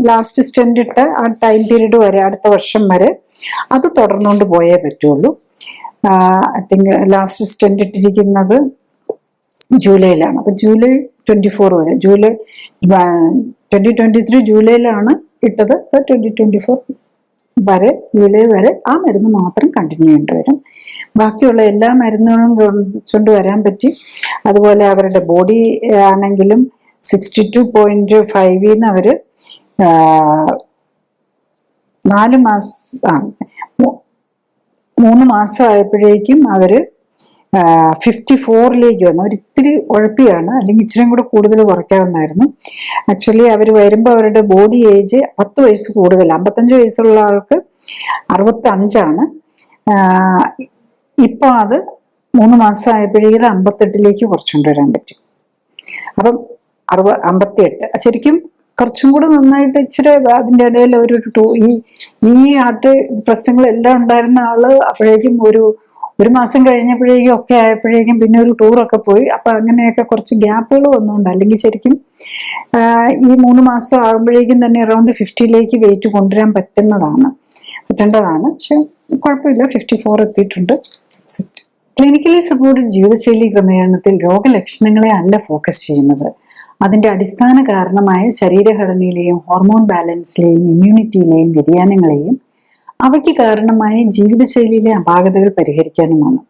ലാസ്റ്റ് സ്റ്റെൻറ്റ് ഇട്ട് ടൈം പീരീഡ് വരെ, അടുത്ത വർഷം വരെ അത് തുടർന്നുകൊണ്ട് പോയേ പറ്റുള്ളൂ. ഐ തിങ്ക് ലാസ്റ്റ് സ്റ്റെൻറ്റ് ഇട്ടിരിക്കുന്നത് ജൂലൈയിലാണ്. അപ്പൊ ജൂലൈ 24 വരെ, ജൂലൈ 2023 ജൂലൈയിലാണ് ഇട്ടത്. 2024 വരെ, ജൂലൈ വരെ ആ മരുന്ന് മാത്രം കണ്ടിന്യൂ ചെയ്യേണ്ടി വരും. ബാക്കിയുള്ള എല്ലാ മരുന്നുകളും കൊണ്ട് വരാൻ പറ്റി. അതുപോലെ അവരുടെ ബോഡി ആണെങ്കിലും 62.5 അവര് 3 മാസം ആയപ്പോഴേക്കും അവര് 54ലേക്ക് വന്നു. അവർ ഇത്തിരി ഉഴപ്പിയാണ്, അല്ലെങ്കിൽ ഇച്ചിരി കൂടെ കൂടുതൽ കുറയ്ക്കാവുന്നതായിരുന്നു. ആക്ച്വലി അവർ വരുമ്പോൾ അവരുടെ ബോഡി ഏജ് 10 വയസ്സ് കൂടുതൽ. 55 വയസ്സുള്ള ആൾക്ക് 65. ഇപ്പൊ അത് 3 മാസം ആയപ്പോഴേക്കും 58ലേക്ക് കുറച്ചുകൊണ്ട് വരാൻ പറ്റും. അപ്പം 58 ശരിക്കും കുറച്ചും കൂടെ നന്നായിട്ട് ഇച്ചിരി അതിൻ്റെ ഇടയിൽ ഈ ഹാർട്ട് പ്രശ്നങ്ങളെല്ലാം ഉണ്ടായിരുന്ന ആള് അപ്പോഴേക്കും ഒരു 1 മാസം കഴിഞ്ഞപ്പോഴേക്കും ഒക്കെ ആയപ്പോഴേക്കും പിന്നെ ഒരു ടൂറൊക്കെ പോയി. അപ്പൊ അങ്ങനെയൊക്കെ കുറച്ച് ഗ്യാപ്പുകൾ വന്നുകൊണ്ട്, അല്ലെങ്കിൽ ശരിക്കും ഈ 3 മാസം ആകുമ്പോഴേക്കും തന്നെ അറൗണ്ട് 50ലേക്ക് വെയിറ്റ് കൊണ്ടുവരാൻ പറ്റേണ്ടതാണ്. പക്ഷെ കുഴപ്പമില്ല, 54 എത്തിയിട്ടുണ്ട്. ക്ലിനിക്കലി സപ്പോർട്ടഡ് ജീവിതശൈലി ക്രമീകരണത്തിൽ രോഗലക്ഷണങ്ങളെ അല്ല ഫോക്കസ് ചെയ്യുന്നത്, അതിന്റെ അടിസ്ഥാന കാരണമായ ശരീരഘടനയിലെയും ഹോർമോൺ ബാലൻസിലെയും ഇമ്മ്യൂണിറ്റിയിലെയും വ്യതിയാനങ്ങളെയും അവയ്ക്ക് കാരണമായ ജീവിതശൈലിയിലെ അപാകതകൾ പരിഹരിക്കാനുമാണ്.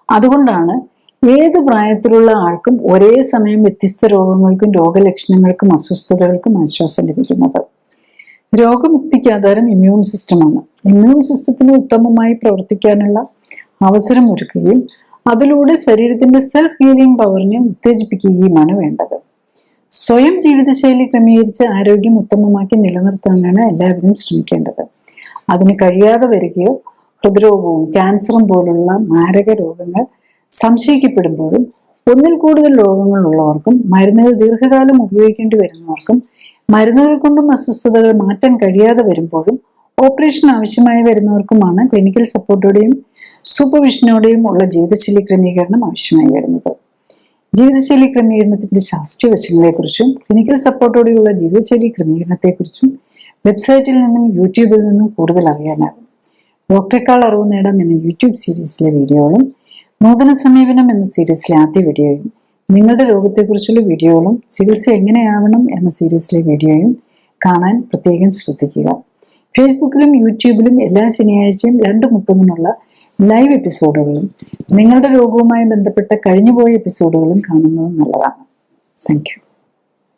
അതുകൊണ്ടാണ് ഏത് പ്രായത്തിലുള്ള ആൾക്കും ഒരേ സമയം വ്യത്യസ്ത രോഗങ്ങൾക്കും രോഗലക്ഷണങ്ങൾക്കും അസ്വസ്ഥതകൾക്കും ആശ്വാസം ലഭിക്കുന്നത്. രോഗമുക്തിക്ക് ആധാരം ഇമ്മ്യൂൺ സിസ്റ്റമാണ്. ഇമ്മ്യൂൺ സിസ്റ്റത്തിന് ഉത്തമമായി പ്രവർത്തിക്കാനുള്ള അവസരം ഒരുക്കുകയും അതിലൂടെ ശരീരത്തിന്റെ സെൽഫ് ഹീലിംഗ് പവറിനെ ഉത്തേജിപ്പിക്കുകയുമാണ് വേണ്ടത്. സ്വയം ജീവിതശൈലി ക്രമീകരിച്ച് ആരോഗ്യം ഉത്തമമാക്കി നിലനിർത്താനാണ് എല്ലാവരും ശ്രമിക്കേണ്ടത്. അതിന് കഴിയാതെ വരികയോ ഹൃദ്രോഗവും ക്യാൻസറും പോലുള്ള മാരക രോഗങ്ങൾ സംശയിക്കപ്പെടുമ്പോഴും, ഒന്നിൽ കൂടുതൽ രോഗങ്ങൾ ഉള്ളവർക്കും മരുന്നുകൾ ദീർഘകാലം ഉപയോഗിക്കേണ്ടി വരുന്നവർക്കും മരുന്നുകൾ കൊണ്ടും അസ്വസ്ഥതകൾ മാറ്റാൻ കഴിയാതെ വരുമ്പോഴും ഓപ്പറേഷൻ ആവശ്യമായി വരുന്നവർക്കുമാണ് ക്ലിനിക്കൽ സപ്പോർട്ടോടെയും സൂപ്പർവിഷനോടെയും ഉള്ള ജീവിതശൈലി ക്രമീകരണം ആവശ്യമായി വരുന്നത്. ജീവിതശൈലി ക്രമീകരണത്തിന്റെ ശാസ്ത്രീയ വശങ്ങളെക്കുറിച്ചും ക്ലിനിക്കൽ സപ്പോർട്ടോടെയുള്ള ജീവിതശൈലി ക്രമീകരണത്തെക്കുറിച്ചും വെബ്സൈറ്റിൽ നിന്നും യൂട്യൂബിൽ നിന്നും കൂടുതൽ അറിയാനാകും. ഡോക്ടറെക്കാൾ അറിവ് നേടാം എന്ന യൂട്യൂബ് സീരീസിലെ വീഡിയോകളും നൂതന സമീപനം എന്ന സീരീസിലെ ആദ്യ വീഡിയോയും, നിങ്ങളുടെ രോഗത്തെക്കുറിച്ചുള്ള വീഡിയോകളും ചികിത്സ എങ്ങനെയാവണം എന്ന സീരീസിലെ വീഡിയോയും കാണാൻ പ്രത്യേകം ശ്രദ്ധിക്കുക. ഫേസ്ബുക്കിലും യൂട്യൂബിലും എല്ലാ ശനിയാഴ്ചയും 2:30-നുള്ള ലൈവ് എപ്പിസോഡുകളും നിങ്ങളുടെ രോഗവുമായി ബന്ധപ്പെട്ട കഴിഞ്ഞുപോയ എപ്പിസോഡുകളും കാണുന്നത് നല്ലതാണ്. Thank you.